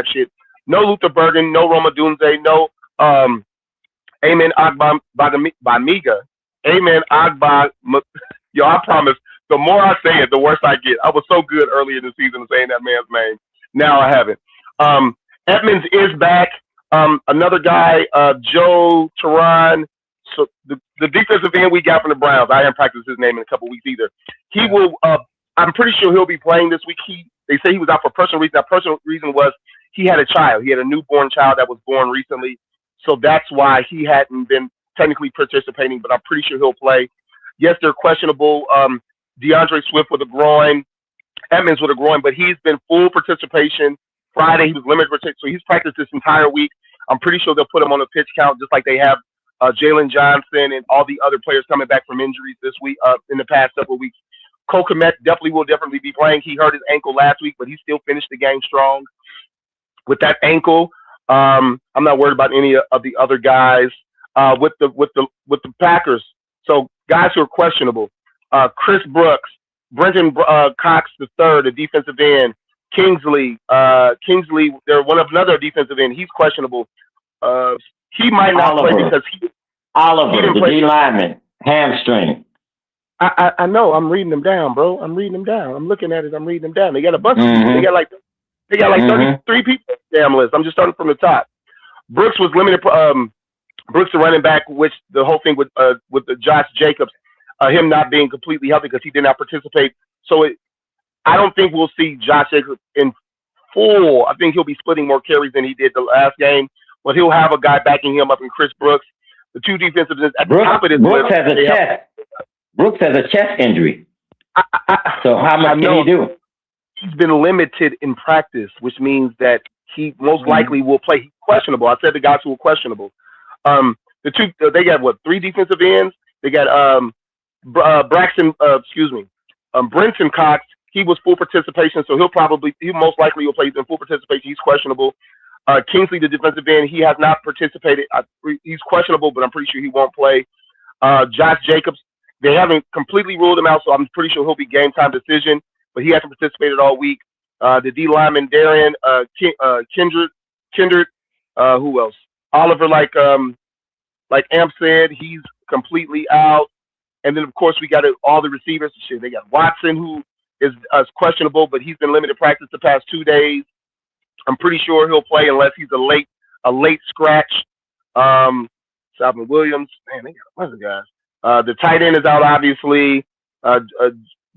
B: shit. No Luther Burden, no Roma Dunze, no Amen Agbamiga. Amen Agba. Yo, I promise, the more I say it, the worse I get. I was so good earlier in the season saying that man's name. Now I haven't. Edmonds is back. Another guy, Joe Teran. So the defensive end we got from the Browns, I haven't practiced his name in a couple weeks either. He will. I'm pretty sure he'll be playing this week. They say he was out for personal reason. That personal reason was he had a child. He had a newborn child that was born recently. So that's why he hadn't been technically participating, but I'm pretty sure he'll play. Yes, they're questionable. DeAndre Swift with a groin, Edmonds with a groin, but he's been full participation. Friday, he was limited participation, so he's practiced this entire week. I'm pretty sure they'll put him on a pitch count just like they have Jalen Johnson and all the other players coming back from injuries this week, in the past several weeks. Cole Kmet will definitely be playing. He hurt his ankle last week, but he still finished the game strong with that ankle. I'm not worried about any of the other guys with the Packers. So guys who are questionable: Chris Brooks, Brenton Cox III, the defensive end, Kingsley. They're one of another defensive end. He's questionable. He might not play because he
E: Oliver, the
B: play.
E: D lineman, hamstring.
B: I know. I'm reading them down, bro. I'm reading them down. I'm looking at it. I'm reading them down. They got a bunch of people. They got like 33 people on the damn list. I'm just starting from the top. Brooks was limited. Brooks, the running back, which the whole thing with the Josh Jacobs, him not being completely healthy because he did not participate. So I don't think we'll see Josh Jacobs in full. I think he'll be splitting more carries than he did the last game, but he'll have a guy backing him up in Chris Brooks. The two defensive ends at the top of this list.
E: Brooks has a chest injury. So how much can he do?
B: He's been limited in practice, which means that he most likely will play. He's questionable. I said the guys who were questionable. They got what, 3 defensive ends? They got Brenton Cox. He was full participation, so he most likely will play in full participation. He's questionable. Kingsley, the defensive end, he has not participated. He's questionable, but I'm pretty sure he won't play. Josh Jacobs, they haven't completely ruled him out, so I'm pretty sure he'll be game time decision, but he hasn't participated all week. The D lineman, Darian, Kendrick, who else? Oliver, like Amp said, he's completely out. And then, of course, we got all the receivers. Shit, they got Watson, who is questionable, but he's been limited practice the past 2 days. I'm pretty sure he'll play unless he's a late scratch. Salvin Williams, man, they got a bunch of guys. The tight end is out, obviously.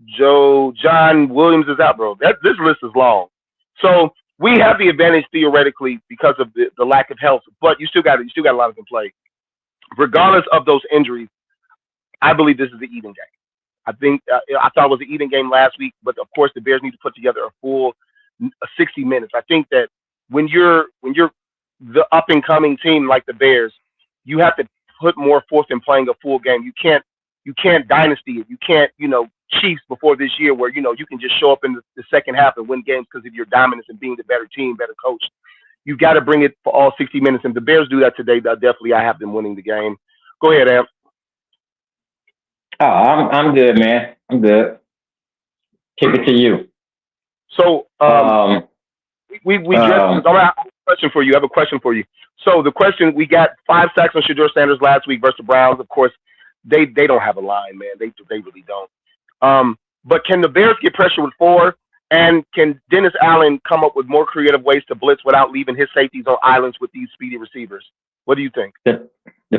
B: John Williams is out, bro. This list is long. So we have the advantage theoretically because of the lack of health, but you still got a lot of them play. Regardless of those injuries, I believe this is the even game. I think I thought it was an even game last week, but of course the Bears need to put together a full 60 minutes. I think that when you're the up and coming team like the Bears, you have to put more forth in playing a full game. You can't dynasty it. You can't, Chiefs before this year where, you can just show up in the second half and win games because of your dominance and being the better team, better coach. You got to bring it for all 60 minutes. And the Bears do that today. I have them winning the game. Go ahead, Amp.
E: Oh, I'm good, man. I'm good. Kick it to you.
B: So we just I have a question for you. So the question, we got 5 sacks on Shedeur Sanders last week versus the Browns. Of course, they don't have a line, man. They really don't. But can the Bears get pressure with 4? And can Dennis Allen come up with more creative ways to blitz without leaving his safeties on islands with these speedy receivers? What do you think?
E: The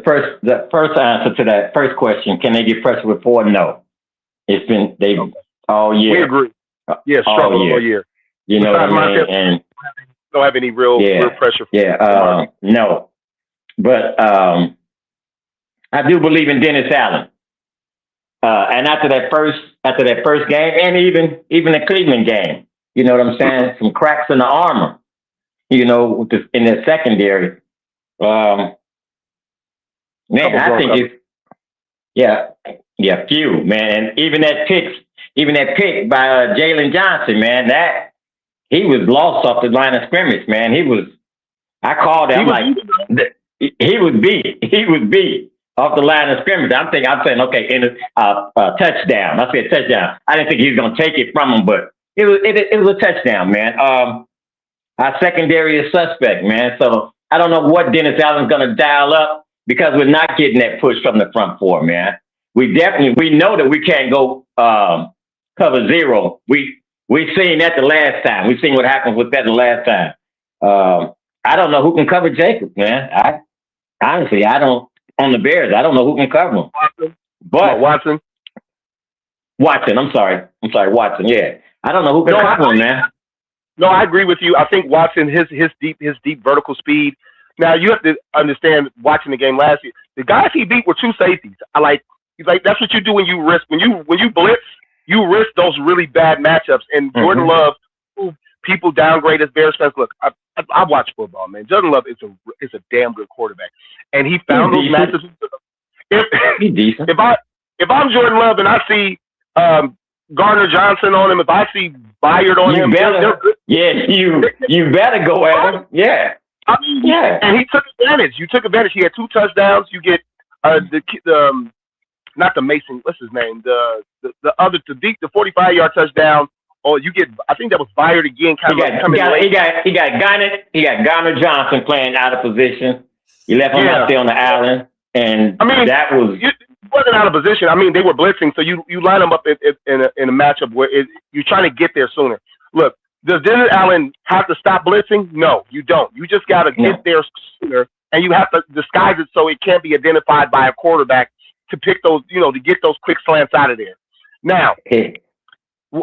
E: first answer to that first question, can they get pressure with 4? No. It's been all year.
B: We agree. Yeah, struggle all year.
E: You know what I mean? And
B: don't have any real pressure.
E: No. But I do believe in Dennis Allen. And after that first game, and even the Cleveland game, you know what I'm saying? Some cracks in the armor, in the secondary. Man, I think few, man. And even that pick by Jalen Johnson, man, that he was lost off the line of scrimmage, man. I called him he was beat off the line of scrimmage. I'm saying, okay, in a touchdown. I said touchdown. I didn't think he was going to take it from him, but it was a touchdown, man. Our secondary is suspect, man. So I don't know what Dennis Allen's going to dial up because we're not getting that push from the front 4, man. We know that we can't go cover 0. We seen that the last time. We seen what happened with that the last time. I don't know who can cover Jacob, man. Honestly, I don't. On the Bears, I don't know who can cover him.
B: Watson.
E: I'm sorry, Watson. Yeah, I don't know who can cover him, man.
B: No, I agree with you. I think Watson, his deep vertical speed. Now you have to understand, watching the game last year, the guys he beat were 2 safeties. That's what you do when you risk when you blitz, you risk those really bad matchups. And Jordan Love, who people downgrade as Bears fans. Look, I watch football, man. Jordan Love is a damn good quarterback, and he found those matchups. If I'm Jordan Love and I see Gardner Johnson on him, if I see Byard on him, they're good.
E: Yeah, you better go at him. Yeah.
B: I mean,
E: Yeah.
B: and he took advantage. You took advantage. He had 2 touchdowns. You get not the Mason. What's his name? The 45-yard touchdown. Or you get. I think that was Byard again. Kind of coming late.
E: He got Garner Johnson playing out of position. You left him out there on the island, and
B: I mean,
E: that was.
B: He wasn't out of position. I mean, they were blitzing, so you line them up in a matchup where you're trying to get there sooner. Look, does Dennis Allen have to stop blitzing? No, you don't. You just got to get there sooner, and you have to disguise it so it can't be identified by a quarterback to pick those, to get those quick slants out of there. Now,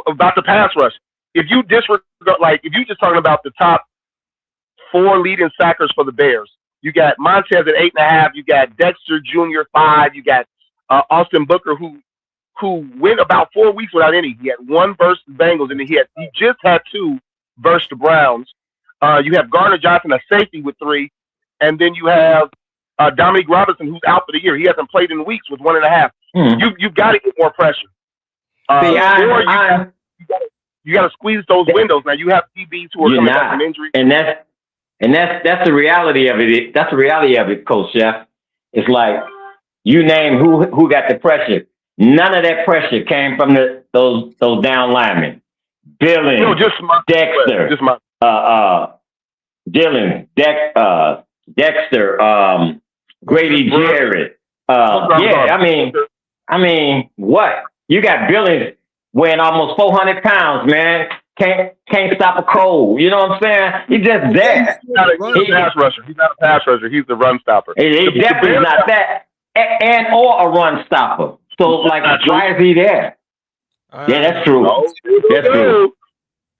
B: about the pass rush, if you disregard, if you're just talking about the top 4 leading sackers for the Bears, you got Montez at 8.5. You got Dexter Jr. 5. You got Austin Booker, who went about 4 weeks without any. He had 1 versus the Bengals, and he just had 2 versus the Browns. You have Garner Johnson, a safety, with 3, and then you have Dominique Robinson, who's out for the year. He hasn't played in weeks with 1.5. You've got to get more pressure. You got to squeeze those windows. Now you have DBs who are coming back from injury,
E: and that's the reality of it. That's the reality of it, Coach Chef. It's like you name who got the pressure. None of that pressure came from those down linemen. Billings, Dexter, Dillon, Dexter, Grady Jarrett. I mean, what? You got Billings weighing almost 400 pounds, man. Can't stop a cold. You know what I'm saying? He's just there.
B: He's not a pass rusher. He's not a pass rusher. He's the run stopper.
E: He definitely not that, or a run stopper. So, why is he there? Yeah, that's true. That's true.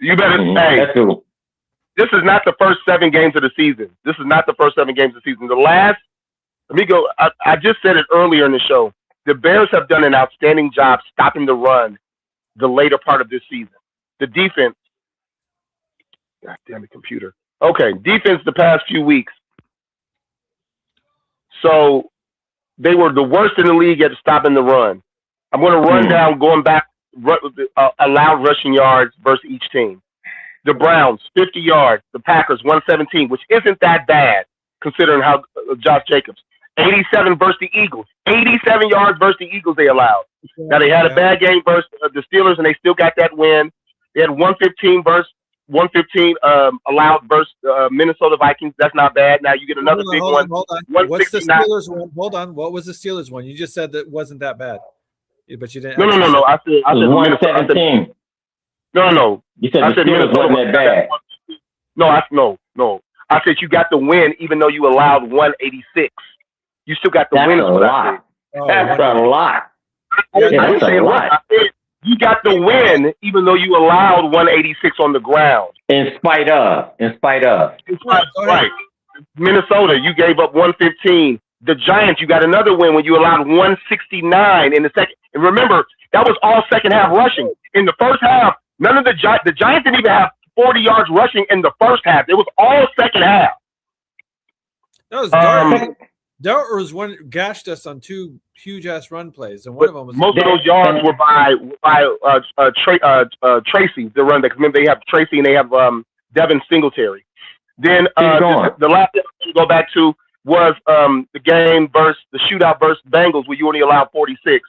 B: You better say. That's true. This is not the first 7 games of the season. The last, let me go. I just said it earlier in the show. The Bears have done an outstanding job stopping the run the later part of this season. The defense, God damn it, computer. Okay, defense the past few weeks. So they were the worst in the league at stopping the run. I'm going to run down, going back, allowed rushing yards versus each team. The Browns, 50 yards. The Packers, 117, which isn't that bad considering how Josh Jacobs. 87 versus the Eagles. 87 yards versus the Eagles they allowed. Now, they had a bad game versus the Steelers, and they still got that win. They had 115 allowed versus Minnesota Vikings. That's not bad. Now, you get another big one.
A: Hold on. What's the Steelers one? Hold on. What was the Steelers one? You just said that wasn't that bad. But you didn't.
B: No. I said
E: 117.
B: No.
E: You said the Steelers wasn't that bad.
B: No. I said you got the win even though you allowed 186. You still got the win.
E: That's a lot. That's a lot.
B: That's a lot. I said you got the win even though you allowed 186 on the ground.
E: In spite of.
B: Right. Minnesota, you gave up 115. The Giants, you got another win when you allowed 169 in the second. And remember, that was all second half rushing. In the first half, none of the Giants didn't even have 40 yards rushing in the first half. It was all second half.
A: That was dark. Dart was one gashed us on 2 huge ass run plays, and one of them was
B: most of those yards were by Tracy, the run back. Remember, they have Tracy and they have Devin Singletary. Then the last thing to go back to was the game versus the shootout versus Bengals, where you only allowed 46.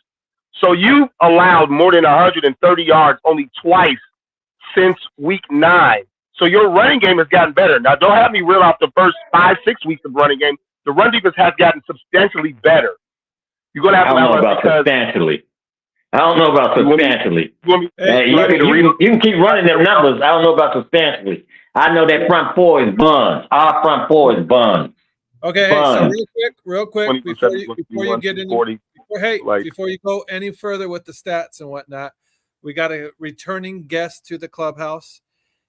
B: So you allowed more than 130 yards only twice since week 9. So your running game has gotten better. Now, don't have me reel out the first 5-6 weeks of running game. The run defense has gotten substantially better. You're going to have to.
E: I don't know about substantially. You can keep running them numbers. I don't know about substantially. I know that front 4 is buns. Our front 4 is buns.
A: Okay, so real quick, before you get into before you go any further with the stats and whatnot, we got a returning guest to the clubhouse.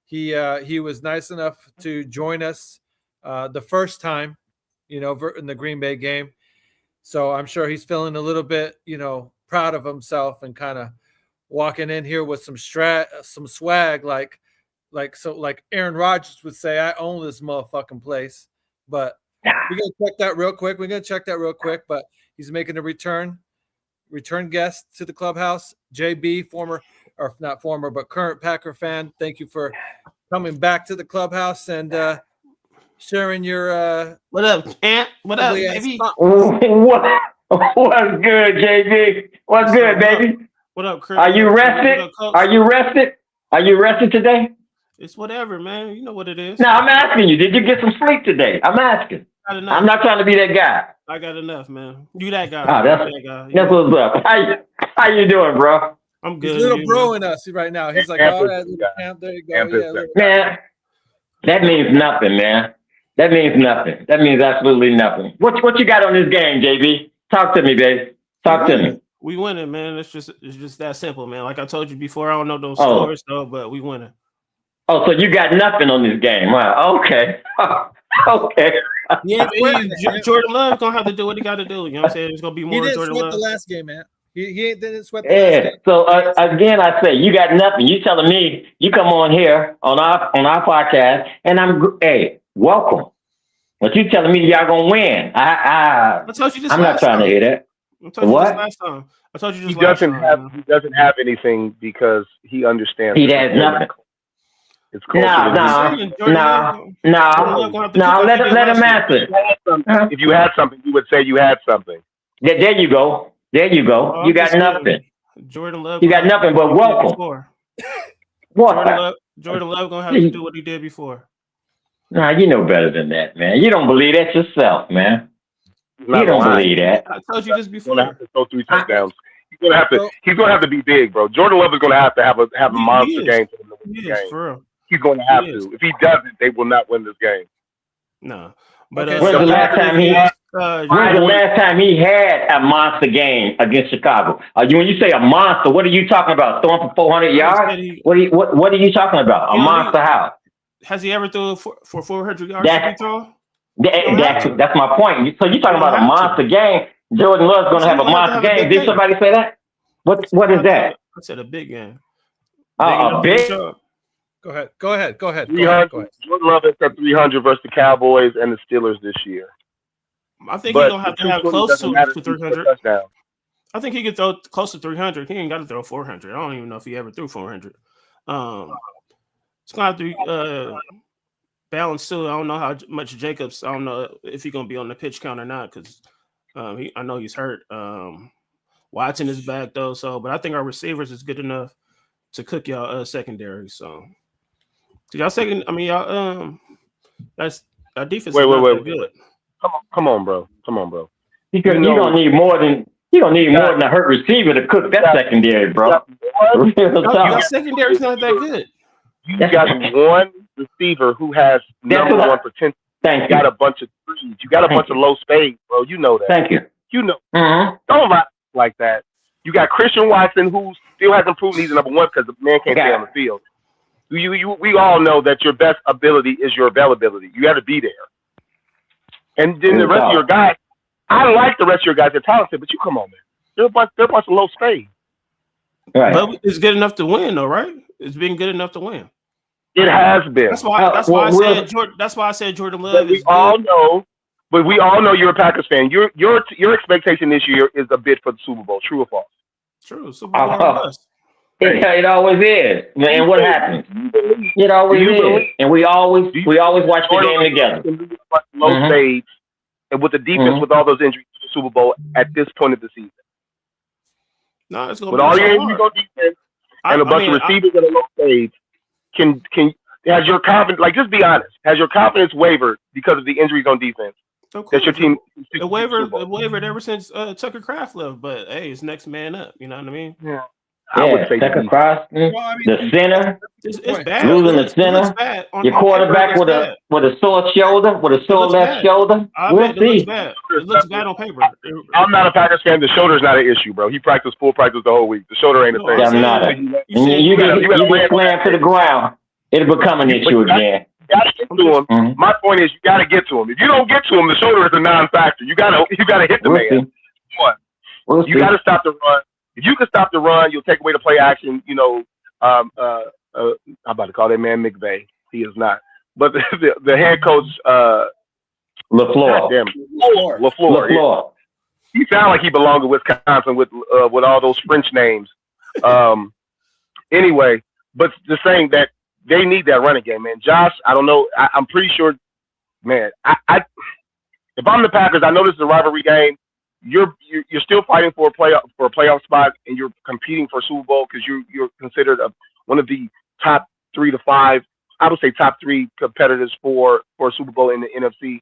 A: He was nice enough to join us the first time, in the Green Bay game. So I'm sure he's feeling a little bit, proud of himself and kind of walking in here with some swag, like Aaron Rodgers would say, I own this motherfucking place. But we're gonna check that real quick. But he's making a return guest to the clubhouse. JB, not former, but current Packer fan. Thank you for coming back to the clubhouse, and sharing your
G: What up, Ant? What up,
A: ugly ass
G: baby?
A: thoughts.
E: What's good, JB? What's good, baby?
G: What up, Chris?
E: Are you rested? Are you rested? Are you rested today?
G: It's whatever, man. You know what it is.
E: No, I'm asking you. Did you get some sleep today? I'm asking. I'm not trying to be that guy.
G: I got enough, man. You that guy.
E: Oh, that's what's up. How you doing, bro?
G: I'm good.
A: He's little bro in us right now. He's like, oh, yeah, there you go. Yeah,
E: man, that means nothing, man. That means nothing. That means absolutely nothing. What you got on this game, JB? Talk to me, babe. Talk to me.
G: We winning, man. It's just that simple, man. Like I told you before, I don't know those scores though, but we winning.
E: Oh, so you got nothing on this game? Wow. Okay. Okay.
G: Yeah, Jordan Love gonna have to do what he got to do. You know what I'm saying? There's gonna be more.
A: He didn't
G: Jordan
A: sweat
G: Love.
A: the last game, man. He didn't sweat the last game.
E: So again, I say you got nothing. You telling me you come on here on our podcast, and welcome. But you telling me y'all gonna win? I
G: told you this.
E: I'm not trying to hear that.
G: I told you this last time. I told you this last time.
B: He doesn't have anything because he understands.
E: He has nothing.
B: It's
E: no. Let him answer.
B: If you had something, you would say you had something.
E: There you go. There you go.
G: Oh,
E: you got nothing.
G: Jordan Love.
E: You got nothing but welcome. What?
G: Jordan Love gonna have to do what he did before.
E: Nah, you know better than that, man. You don't believe that yourself, man. You don't believe that.
G: I told you this before.
B: He's gonna have to throw 3 touchdowns. He's gonna have to be big, bro. Jordan Love is gonna have to have a monster game for him to win the game.
G: For real.
B: He's gonna have to. If he doesn't, they will not win this game.
G: No. But
E: when's the last time he had a monster game against Chicago? When you say a monster, what are you talking about? Throwing for 400 yards? What are you talking about? A monster how?
G: Has he ever thrown for 400 yards?
E: That's my point. So you're talking about a monster game. Jordan Love's going to have a monster game. Did somebody say that? What is that?
G: I said a big game.
E: A big?
A: Go ahead.
B: 300. Jordan Love is at 300 versus the Cowboys and the Steelers this year.
G: I think he's going to have close to 300. I think he could throw close to 300. He ain't got to throw 400. I don't even know if he ever threw 400. It's going to have to be balanced too. I don't know how much Jacobs. I don't know if he's going to be on the pitch count or not because I know he's hurt. Watson is back though, but I think our receivers is good enough to cook y'all secondary. So y'all second. I mean y'all. That's our defense.
B: Wait.
G: Good.
B: Come on, bro.
E: You don't need more than a hurt receiver to cook that secondary, bro.
G: Your secondary's not that good.
B: You got one receiver who has number one potential. You got a bunch of threes. You got a bunch of low spades, bro. You know that.
E: Thank you.
B: You know. Don't lie like that. You got Christian Watson, who still hasn't proven he's number one because the man can't stay on the field. We all know that your best ability is your availability. You got to be there. And then the rest of your guys, I like the rest of your guys. They're talented, but you come on, man. They're a bunch of low spades.
E: Right.
G: But it's good enough to win, though, right? It's been good enough to win.
B: It has been.
G: That's why I said Jordan Love.
B: We all know you're a Packers fan. Your expectation this year is a bid for the Super Bowl. True or false?
G: True. Super Bowl.
E: It always is. And what happens? It always is. And we always watch the game together.
B: Low spades, and with the defense, with all those injuries to the Super Bowl at this point of the season.
G: No, it's going
B: with all your injuries on defense and a bunch of receivers that are low spades. Has your confidence, like, just be honest, has your confidence wavered because of the injuries on defense? That's your team.
G: It wavered ever since Tucker Kraft left, but hey, it's next man up. You know what I mean?
B: Yeah. I would say
E: Tucker Kraft, the center,
G: it's bad.
E: losing the center, your quarterback with a sore shoulder, with a sore left shoulder. We'll see.
G: It looks bad on paper.
B: I'm not a Packers fan. The shoulder's not an issue, bro. He practiced full practice the whole week. The shoulder ain't a thing.
E: I'm not. You get slammed to the ground, it'll become an issue again.
B: You gotta get to him. My point is, you gotta get to him. If you don't get to him, the shoulder is a non-factor. You gotta hit the man. You gotta stop the run. If you can stop the run, you'll take away the play action. You know, I'm about to call that man McVay. He is not. But the head coach,
E: LaFleur.
B: LaFleur. He sounds like he belonged to Wisconsin with all those French names. Anyway, but just saying that they need that running game, man. Josh, I don't know. I'm pretty sure man, if I'm the Packers, I know this is a rivalry game. You're still fighting for a playoff spot, and you're competing for a Super Bowl because you're considered one of the top 3 to 5. I would say top 3 competitors for a Super Bowl in the NFC.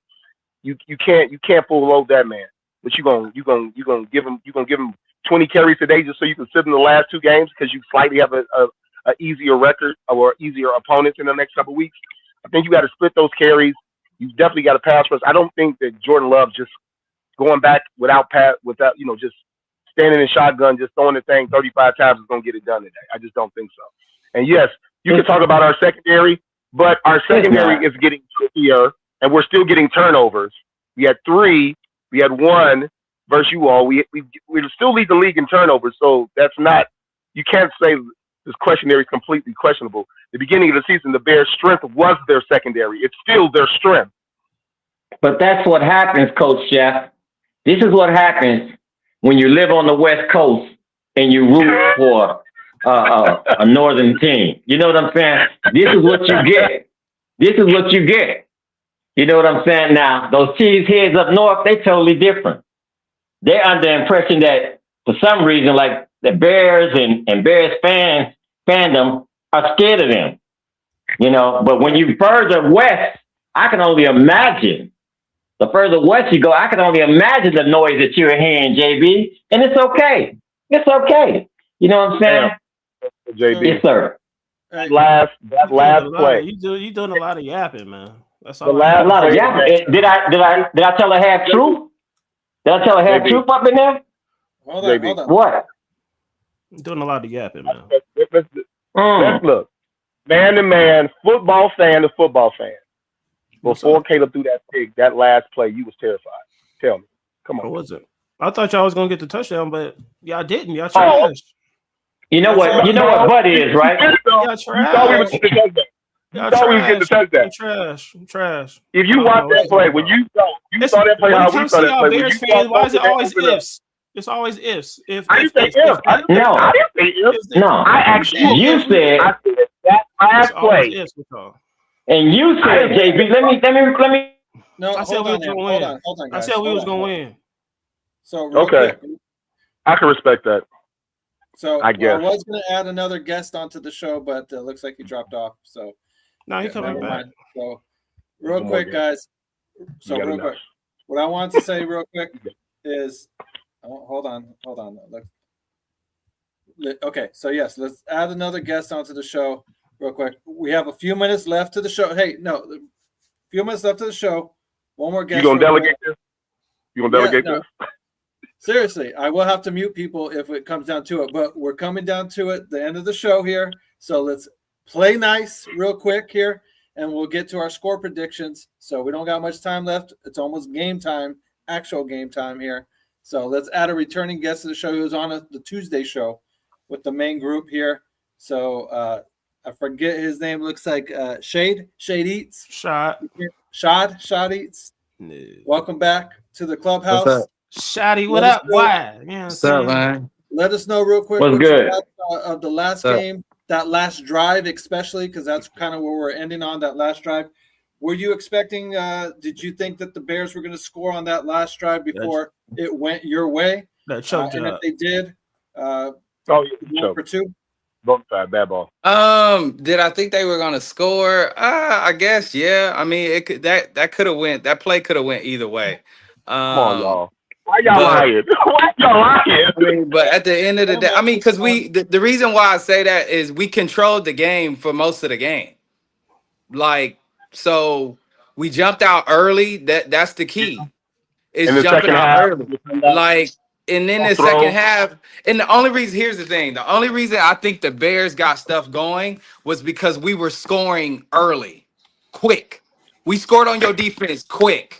B: You can't full load that man. But you gonna give him 20 carries today just so you can sit in the last 2 games because you slightly have a easier record or easier opponents in the next couple of weeks. I think you got to split those carries. You definitely got to pass rush. I don't think that Jordan Love just going back without just standing in shotgun, just throwing the thing 35 times is going to get it done today. I just don't think so. And yes, you can talk about our secondary, but our secondary is getting trickier, and we're still getting turnovers. We had 3, we had 1 versus you all. We still lead the league in turnovers, so that's not. You can't say this questionnaire is completely questionable. The beginning of the season, the Bears' strength was their secondary. It's still their strength.
E: But that's what happens, Coach Jeff. This is what happens when you live on the West Coast and you root for a northern team. You know what I'm saying? This is what you get. This is what you get. You know what I'm saying? Now, those cheeseheads up north, they totally different. They're under the impression that for some reason, like the Bears and Bears fandom are scared of them. You know, but when you further west, I can only imagine. The further west you go, I can only imagine the noise that you're hearing, JB. And it's okay. It's okay. You know what I'm saying?
B: JB.
E: Yes, sir.
B: That last play.
G: You doing a lot of yapping, man. That's
E: all. A lot of yapping. Did I tell a half truth? Did I tell a half truth up in there?
A: Hold on.
E: What?
G: You're doing a lot of yapping, man.
B: Let's look. Man to man, football fan to football fan. Before Caleb threw that pick, that last play, you was terrified. Tell me. Come on.
G: What was it? I thought y'all was gonna get the touchdown, but y'all didn't. Y'all trash.
E: You know what? You know what Bud is, right?
G: Y'all trash.
B: You thought we was getting the touchdown. You thought we was getting the touchdown.
G: Trash.
B: If you watch that play, when you saw that play, how we saw that play.
G: Bears fans, why is it always ifs? It's always ifs.
B: I didn't say if. I didn't say if.
E: No.
B: I actually.
E: You said
B: that last play.
E: And you said, JB, let me.
A: No,
G: I said we was gonna win. Hold on, guys. I said we was gonna win.
A: So real quick,
B: I can respect that.
A: So
B: I guess
A: I was going to add another guest onto the show, but it looks like he dropped off. So
G: no, he's coming back.
A: So real quick, guys. So real quick, what I wanted to say real quick is, hold on. Okay, so yes, let's add another guest onto the show real quick. We have a few minutes left to the show. Hey, no, a few minutes left to the show. One more guest.
B: You gonna delegate this? You gonna delegate this?
A: Seriously, I will have to mute people if it comes down to it, but we're coming down to it, the end of the show here. So let's play nice real quick here, and we'll get to our score predictions. So we don't got much time left. It's almost game time, actual game time here. So let's add a returning guest to the show who was on the Tuesday show with the main group here. So I forget his name. Looks like Shade Eats.
G: Shad
A: Eats. No. Welcome back to the Clubhouse.
H: What's up?
G: Shotty, what up? Why? Yeah,
H: what's up, man?
A: Let us know real quick
E: what's good
A: of the last game, that last drive, especially because that's kind of where we're ending on that last drive. Were you expecting? Did you think that the Bears were going to score on that last drive before it went your way?
G: And
A: if they did, for 2.
B: Both sides, bad ball.
H: Did I think they were going to score? I guess, yeah. I mean, it could that could have went. That play could have went either way.
B: Come on, y'all. Why y'all lying? Why y'all lying?
H: I mean, but at the end of the day, I mean, because the reason why I say that is we controlled the game for most of the game. Like, so we jumped out early. That's the key. Is jumping out early. Like, and then the second half, and the only reason, here's the thing, the only reason I think the Bears got stuff going was because we were scoring early, quick. We scored on your defense quick.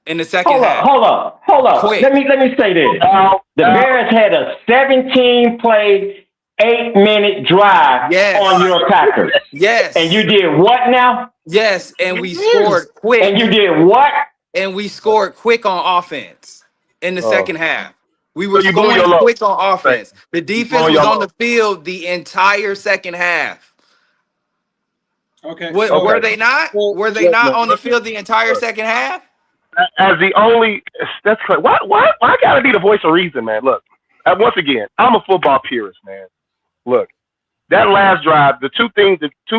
H: In the second half.
E: Hold up. Quick. Let me say this. The Bears had a 17-play, 8-minute drive on your Packers.
H: Yes.
E: And you did what now?
H: Yes, and we scored quick.
E: And you did what?
H: And we scored quick on offense in the second half. We were scoring quick on offense. The defense was on the field the entire second half.
A: Okay.
H: Were they not?
A: Well,
H: Were they not on the field the entire second half?
B: As the only, that's correct. Why gotta be the voice of reason, man? Look, once again, I'm a football purist, man. Look, that last drive, the two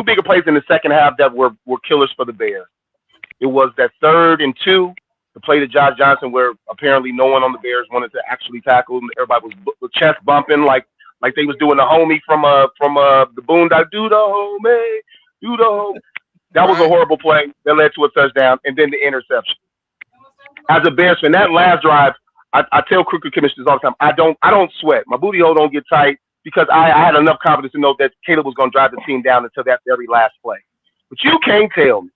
B: bigger plays in the second half that were killers for the Bears. It was that 3rd and 2, the play to Josh Johnson, where apparently no one on the Bears wanted to actually tackle him. Everybody was chest bumping like they was doing the homie from the Boondock. Do the homie, do the homie. That was a horrible play that led to a touchdown, and then the interception. As a Bears fan, that last drive, I tell cricket commissioners all the time, I don't sweat. My booty hole don't get tight because I had enough confidence to know that Caleb was going to drive the team down until that very last play. But you can't tell me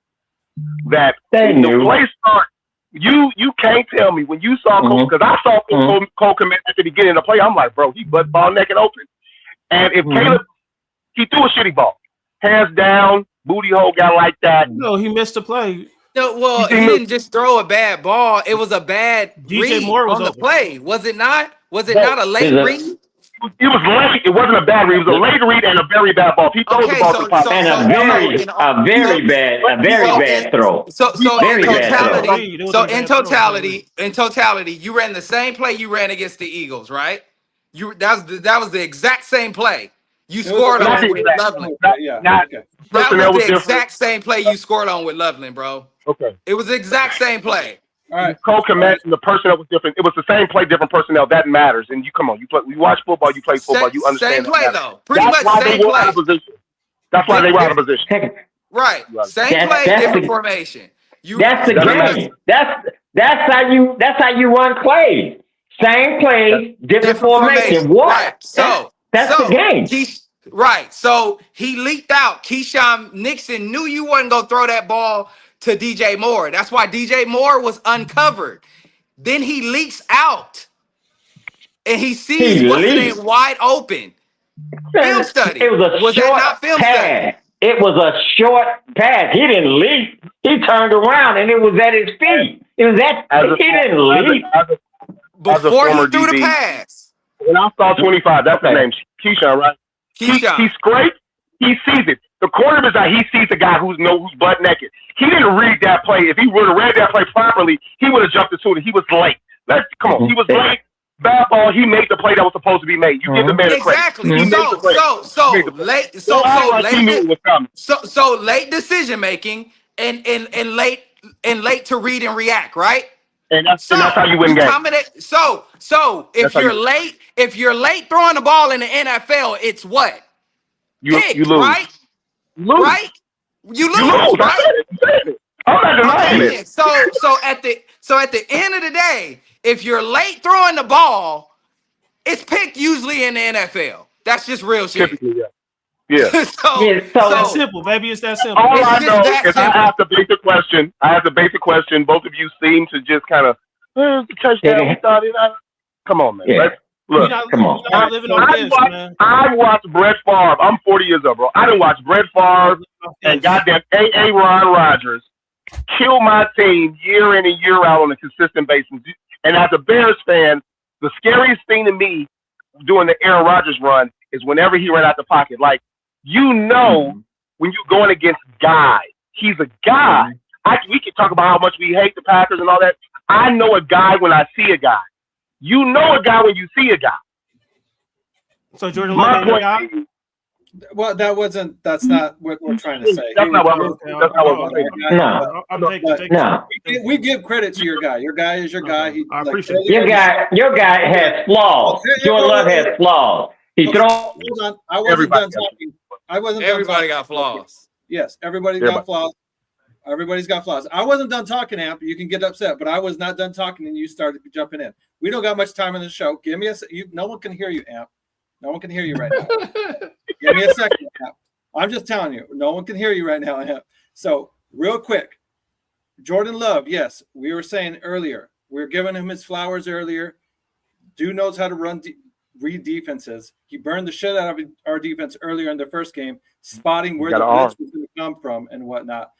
B: that when the play started, you can't tell me when you saw Cole, because I saw Cole commit at the beginning of the play. I'm like, bro, he butt ball naked open. And if Caleb, he threw a shitty ball, hands down, booty hole got like that.
G: No, he missed the play.
H: No, well, he didn't just throw a bad ball. It was a bad
G: DJ
H: read
G: Moore was
H: on the
G: open.
H: play. Was it not? Was it not a late read?
B: It was late. It wasn't a bad read. It was a late read and a very bad ball. If he throws the ball to the pocket.
E: And a very bad throw.
H: So in
G: totality,
H: you ran the same play you ran against the Eagles, right? That was the exact same play. You scored on with Loveland. That was the exact same play you scored on with Loveland, bro.
B: Okay.
H: It was the exact same play.
A: All right.
B: Cole Komet and the personnel was different. It was the same play, different personnel. That matters. And you come on, you watch football, you play football, you understand.
H: Same play though. Pretty much same play.
B: That's why they were out of position.
H: Right. Same play, different formation.
E: That's the game. That's how you run plays. Same plays, different formation. What?
H: Right. So
E: that's the game.
H: Right. So he leaked out. Keyshawn Nixon knew you wasn't gonna throw that ball to DJ Moore. That's why DJ Moore was uncovered. Then he leaks out and he sees what's name wide open. Film study.
E: It was a short pass. It was a short pass. He didn't leap. He turned around and it was at his feet. He didn't leap.
H: Before he threw the pass.
B: When I saw 25, that's his name, Keyshawn, right? He scraped. He sees it. The corner is that he sees the guy who's butt naked. He didn't read that play. If he would have read that play properly, he would have jumped into it. He was late. Come on. He was late. Bad ball. He made the play that was supposed to be made. You give the man a credit.
H: Exactly. So late decision making and late to read and react, right?
B: And that's how you win games.
H: So if you're late throwing the ball in the NFL, it's what?
B: You lose.
H: Right? Right? You lose, right?
B: I'm not denying it.
H: So at the end of the day, if you're late throwing the ball, it's picked usually in the NFL. That's just real shit.
B: Typically, yeah.
H: So
G: it's that simple, baby. It's that simple.
B: All I know is I have the basic question. Both of you seem to just kind of the touchdown. We thought it out. Come on, man.
E: Yeah.
B: Look,
E: come on.
B: I watched Brett Favre. I'm 40 years old, bro. I didn't watch Brett Favre and goddamn Ron Rodgers kill my team year in and year out on a consistent basis. And as a Bears fan, the scariest thing to me doing the Aaron Rodgers run is whenever he ran out the pocket. Like, when you're going against guy, he's a guy. We can talk about how much we hate the Packers and all that. I know a guy when I see a guy. You know a guy when you see a guy.
G: So Jordan Love ain't a guy?
A: Well, that's not what we're trying to say.
B: That's not what I'm saying.
E: No.
A: We give credit to your guy. Your guy is your guy.
G: I appreciate
E: it. Your guy has flaws. Jordan Love has flaws.
A: Hold on. I wasn't done talking.
H: Everybody got flaws.
A: Yes, everybody's got flaws. Everybody's got flaws. I wasn't done talking, Amp. You can get upset, but I was not done talking, and you started jumping in. We don't got much time in the show. Give me no one can hear you, Amp. No one can hear you right now. Give me a second, Amp. I'm just telling you, no one can hear you right now, Amp. So, real quick, Jordan Love, yes, we were saying earlier, we were giving him his flowers earlier. Dude knows how to read defenses. He burned the shit out of our defense earlier in the first game, spotting where the blitz was going to come from and whatnot.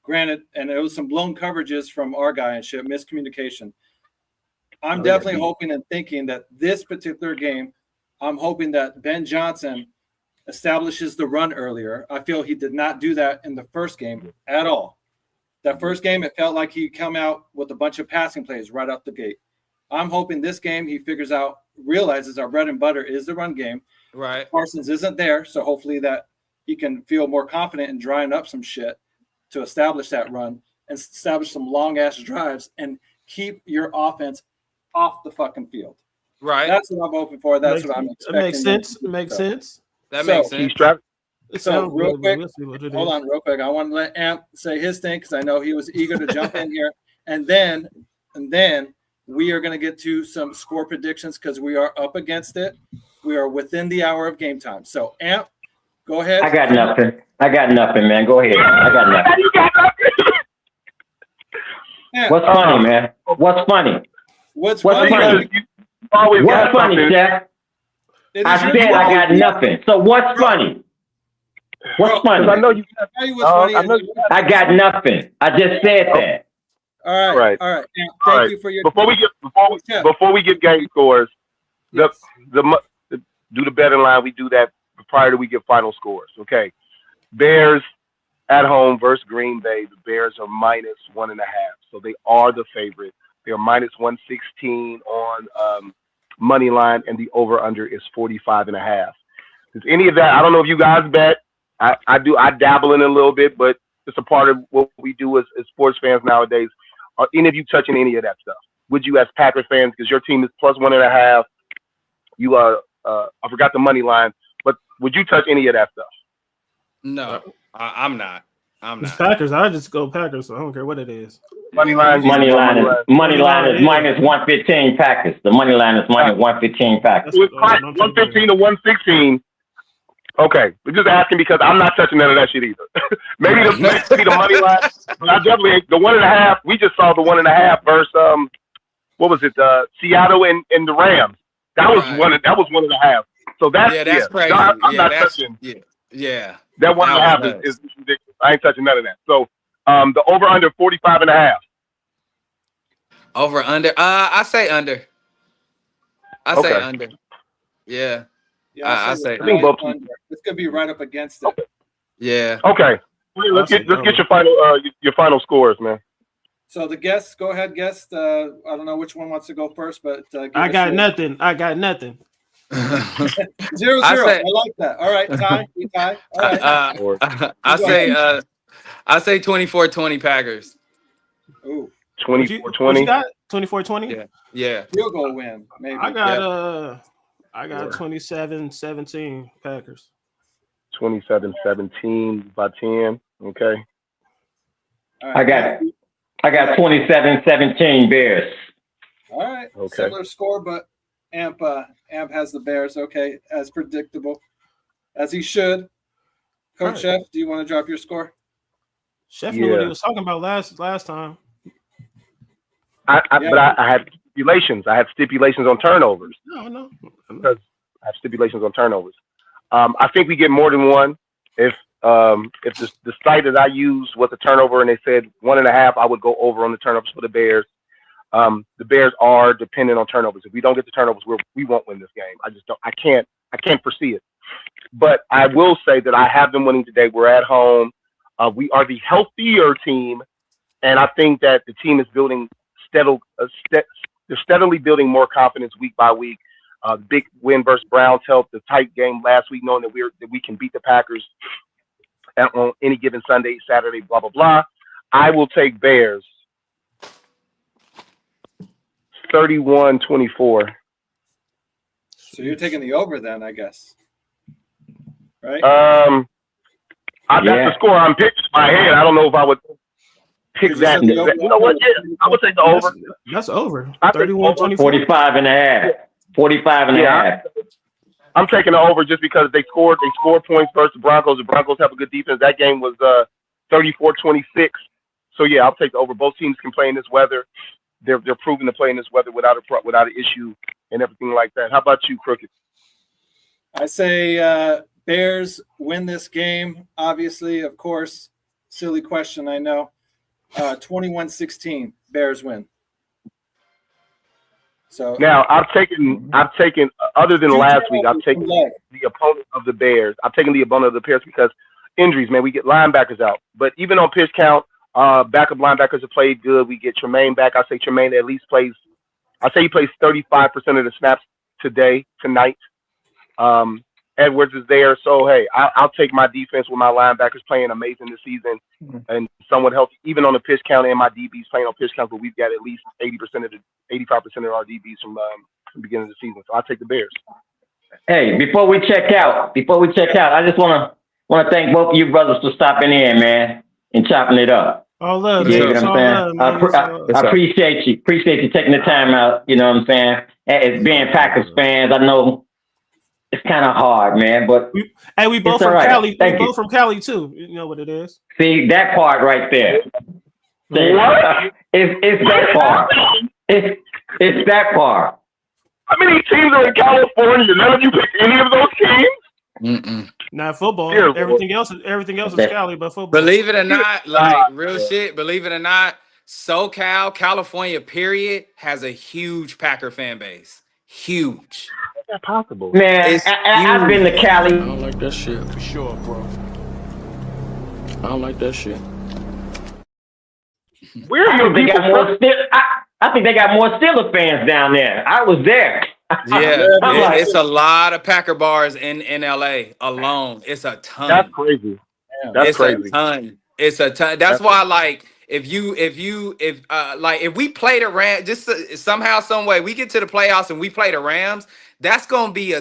A: Granted, and it was some blown coverages from our guy and shit, miscommunication. I'm definitely hoping and thinking that this particular game, I'm hoping that Ben Johnson establishes the run earlier. I feel he did not do that in the first game at all. That first game, it felt like he come out with a bunch of passing plays right out the gate. I'm hoping this game he realizes our bread and butter is the run game.
H: Right.
A: Parsons isn't there, so hopefully that he can feel more confident in drying up some shit to establish that run and establish some long-ass drives and keep your offense off the fucking field.
H: Right.
A: That's what I'm hoping for. That's what I'm expecting.
G: It makes sense. It makes sense.
H: That makes sense.
A: So real quick, hold on real quick. I want to let Amp say his thing because I know he was eager to jump in here. And then we are going to get to some score predictions because we are up against it. We are within the hour of game time. So Amp, go ahead.
E: I got nothing, man. Go ahead. I got nothing.
B: You got nothing.
A: Amp,
E: What's funny, man? What's funny?
A: What's
E: funny?
A: funny?
E: What's funny, Chef? I said I got nothing. So what's funny? What's funny?
B: I know you.
E: I got nothing. I just said that.
A: All right. Thank you for your.
B: Before we get game scores, do the betting line. We do that prior to we get final scores. Okay. Bears at home versus Green Bay. The Bears are -1.5, so they are the favorite. They are -116 on money line, and the over/under is 45.5. Is any of that? I don't know if you guys bet. I do. I dabble in it a little bit, but it's a part of what we do as sports fans nowadays. Are any of you touching any of that stuff? Would you, as Packers fans, because your team is +1.5? You I forgot the money line, but would you touch any of that stuff?
H: No, I'm not.
G: It's Packers. I just go Packers. So I don't care what it is.
E: Money line is -115 Packers. The money line is -115 Packers.
B: It's 115 to 116. Okay, we're just asking because I'm not touching none of that shit either. maybe the money line, but I definitely the 1.5. We just saw the 1.5 versus what was it? Seattle and the Rams. That was one. That was 1.5. So that's
H: crazy.
B: No, I'm not touching.
H: Yeah.
B: That 1.5 is ridiculous. I ain't touching none of that. So the over under 45.5.
H: Over under. I say under. I say under. Yeah. I say.
A: I think both. It's gonna be right up against it.
B: Okay.
H: Yeah.
B: Okay. Let's get your final scores, man.
A: So the guests, go ahead, guest. I don't know which one wants to go first, but
G: I got nothing. 0-0.
A: I like that. All right, tie. We tie. All right.
H: I say 24-20 Packers.
A: Ooh.
B: 24-20.
G: You got 24-20?
H: Yeah.
A: Field goal win. Maybe.
G: I got 27-17 Packers.
B: 27-17 by 10. Okay.
A: Right.
E: I got 27-17 Bears.
A: All right.
B: Okay.
A: Similar score, but Amp has the Bears. Okay, as predictable, as he should. Coach Chef, do you want to drop your score?
G: Chef knew what he was talking about last time.
B: But I had stipulations. I had stipulations on turnovers.
G: No.
B: Because I have stipulations on turnovers. I think we get more than one. If the site that I used was a turnover and they said 1.5, I would go over on the turnovers for the Bears. The Bears are dependent on turnovers. If we don't get the turnovers, we won't win this game. I can't foresee it. But I will say that I have them winning today. We're at home. We are the healthier team, and I think that the team is building they're steadily building more confidence week by week. Big win versus Browns helped. The tight game last week, knowing that we can beat the Packers on any given Sunday, Saturday, blah blah blah. I will take Bears 31-24.
A: So you're taking the over then, I guess. Right?
B: That's the score I'm picking in my head. I don't know if I would pick that. You know what? Yeah, I would take the over.
G: That's over. 31-24.
E: 45.5.
B: I'm taking the over just because they scored points versus the Broncos. The Broncos have a good defense. That game was 34-26. So yeah, I'll take the over. Both teams can play in this weather. They're proven to play in this weather without an issue and everything like that. How about you, Crooked?
A: I say Bears win this game. Obviously, of course, silly question, I know. 21-16, Bears win. So
B: now I've taken other than last week, I've taken the opponent of the Bears. I've taken the opponent of the Bears because injuries, man. We get linebackers out, but even on pitch count, backup linebackers have played good. We get Tremaine back. I say Tremaine at least plays. I say he plays 35% of the snaps tonight. Edwards is there, so hey, I'll take my defense with my linebackers playing amazing this season and somewhat healthy, even on the pitch count, and my DBs playing on pitch count. But we've got at least 85% of our DBs from the beginning of the season. So I'll take the Bears.
E: Hey, before we check out, I just wanna thank both of you brothers for stopping in, man, and chopping it up.
G: All love,
E: You
G: man.
E: know what I'm saying? I appreciate you. Appreciate you taking the time out. You know what I'm saying? As being Packers fans, I know it's kind of hard, man. But
G: we both from Cali. We both from Cali too. You know what it is.
E: See that part right there.
B: What?
E: It's that part. It's that part.
B: How many teams are in California? None of you picked any of those teams?
G: Not football.
B: Dear
G: everything else is Cali, but football.
H: Believe it or not, like real shit. Believe it or not, SoCal, California, period, has a huge Packer fan base. Huge.
B: How's that possible?
E: Man, I've been to Cali.
I: I don't like that shit.
F: For sure, bro.
I: I don't like that shit.
B: Where are your people from?
E: I think they got more Steelers fans down there. I was there.
H: Yeah, it's a lot of Packer bars in LA alone. It's a ton.
B: That's crazy. That's crazy.
H: A ton. It's a ton. That's why, like, if we play the Rams, just somehow, some way, we get to the playoffs and we play the Rams, that's gonna be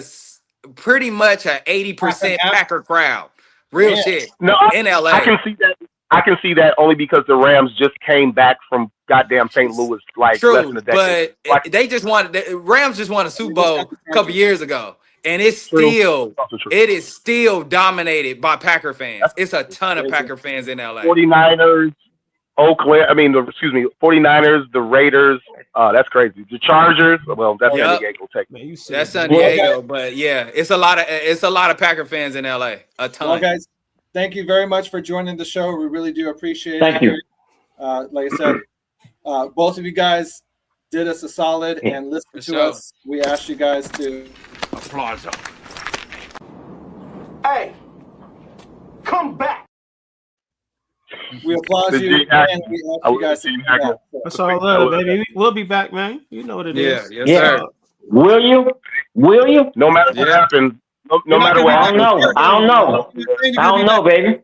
H: pretty much a 80% Packer crowd. Real shit.
B: No,
H: in LA.
B: I can see that. I can see that only because the Rams just came back from goddamn St. Louis less than a decade.
H: But they just won. The Rams just won a Super Bowl a couple years ago, and it is still dominated by Packer fans. It's a ton of Packer fans in LA.
B: 49ers, Oakland. 49ers, the Raiders. That's crazy. The Chargers. Well, that's San Diego, technically.
H: That's San Diego, but yeah, it's a lot of Packer fans in LA. A ton.
A: Well, guys, thank you very much for joining the show. We really do appreciate it.
E: Thank you.
A: Like I said, both of you guys did us a solid and listened to us. We asked you guys to
F: applause.
J: Hey, come back.
A: We applaud you and we ask you guys to come back.
G: That's all love, baby. We'll be back, man. You know what it is.
H: Yes, sir.
E: Will you?
B: No matter what happens. No matter what.
E: I don't know, baby.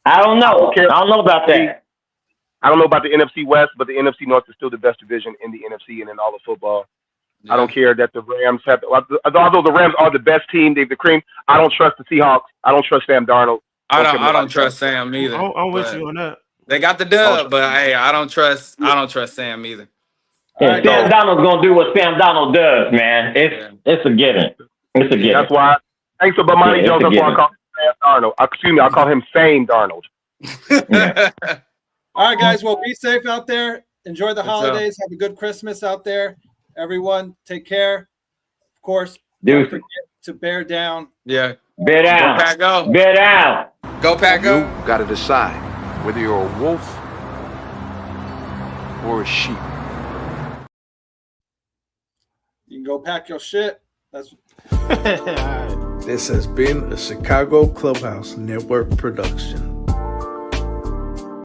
E: I don't know. I don't know about that.
B: I don't know about the NFC West, but the NFC North is still the best division in the NFC and in all of football. Yeah. I don't care that the Rams although the Rams are the best team, they've the cream. I don't trust the Seahawks. I don't trust Sam Darnold.
H: I don't trust Sam either.
G: I'm with you on that.
H: They got the dub, but hey, I don't trust Sam either.
E: Yeah, Sam Darnold's gonna do what Sam Darnold does, man. It's a given. It's a given.
B: That's why. Thanks to Bomani Jones. That's why I call him Sam Darnold. Excuse me, I call him Same Darnold.
A: All right, guys. Well, be safe out there. Enjoy the holidays. Have a good Christmas out there. Everyone, take care. Of course, don't forget to bear down.
H: Yeah.
E: Bear down.
H: Go Pack, go.
E: Bear down.
H: Go Pack, go.
K: You got to decide whether you're a wolf or a sheep.
A: You can go pack your shit.
L: This has been a Chicago Clubhouse Network production.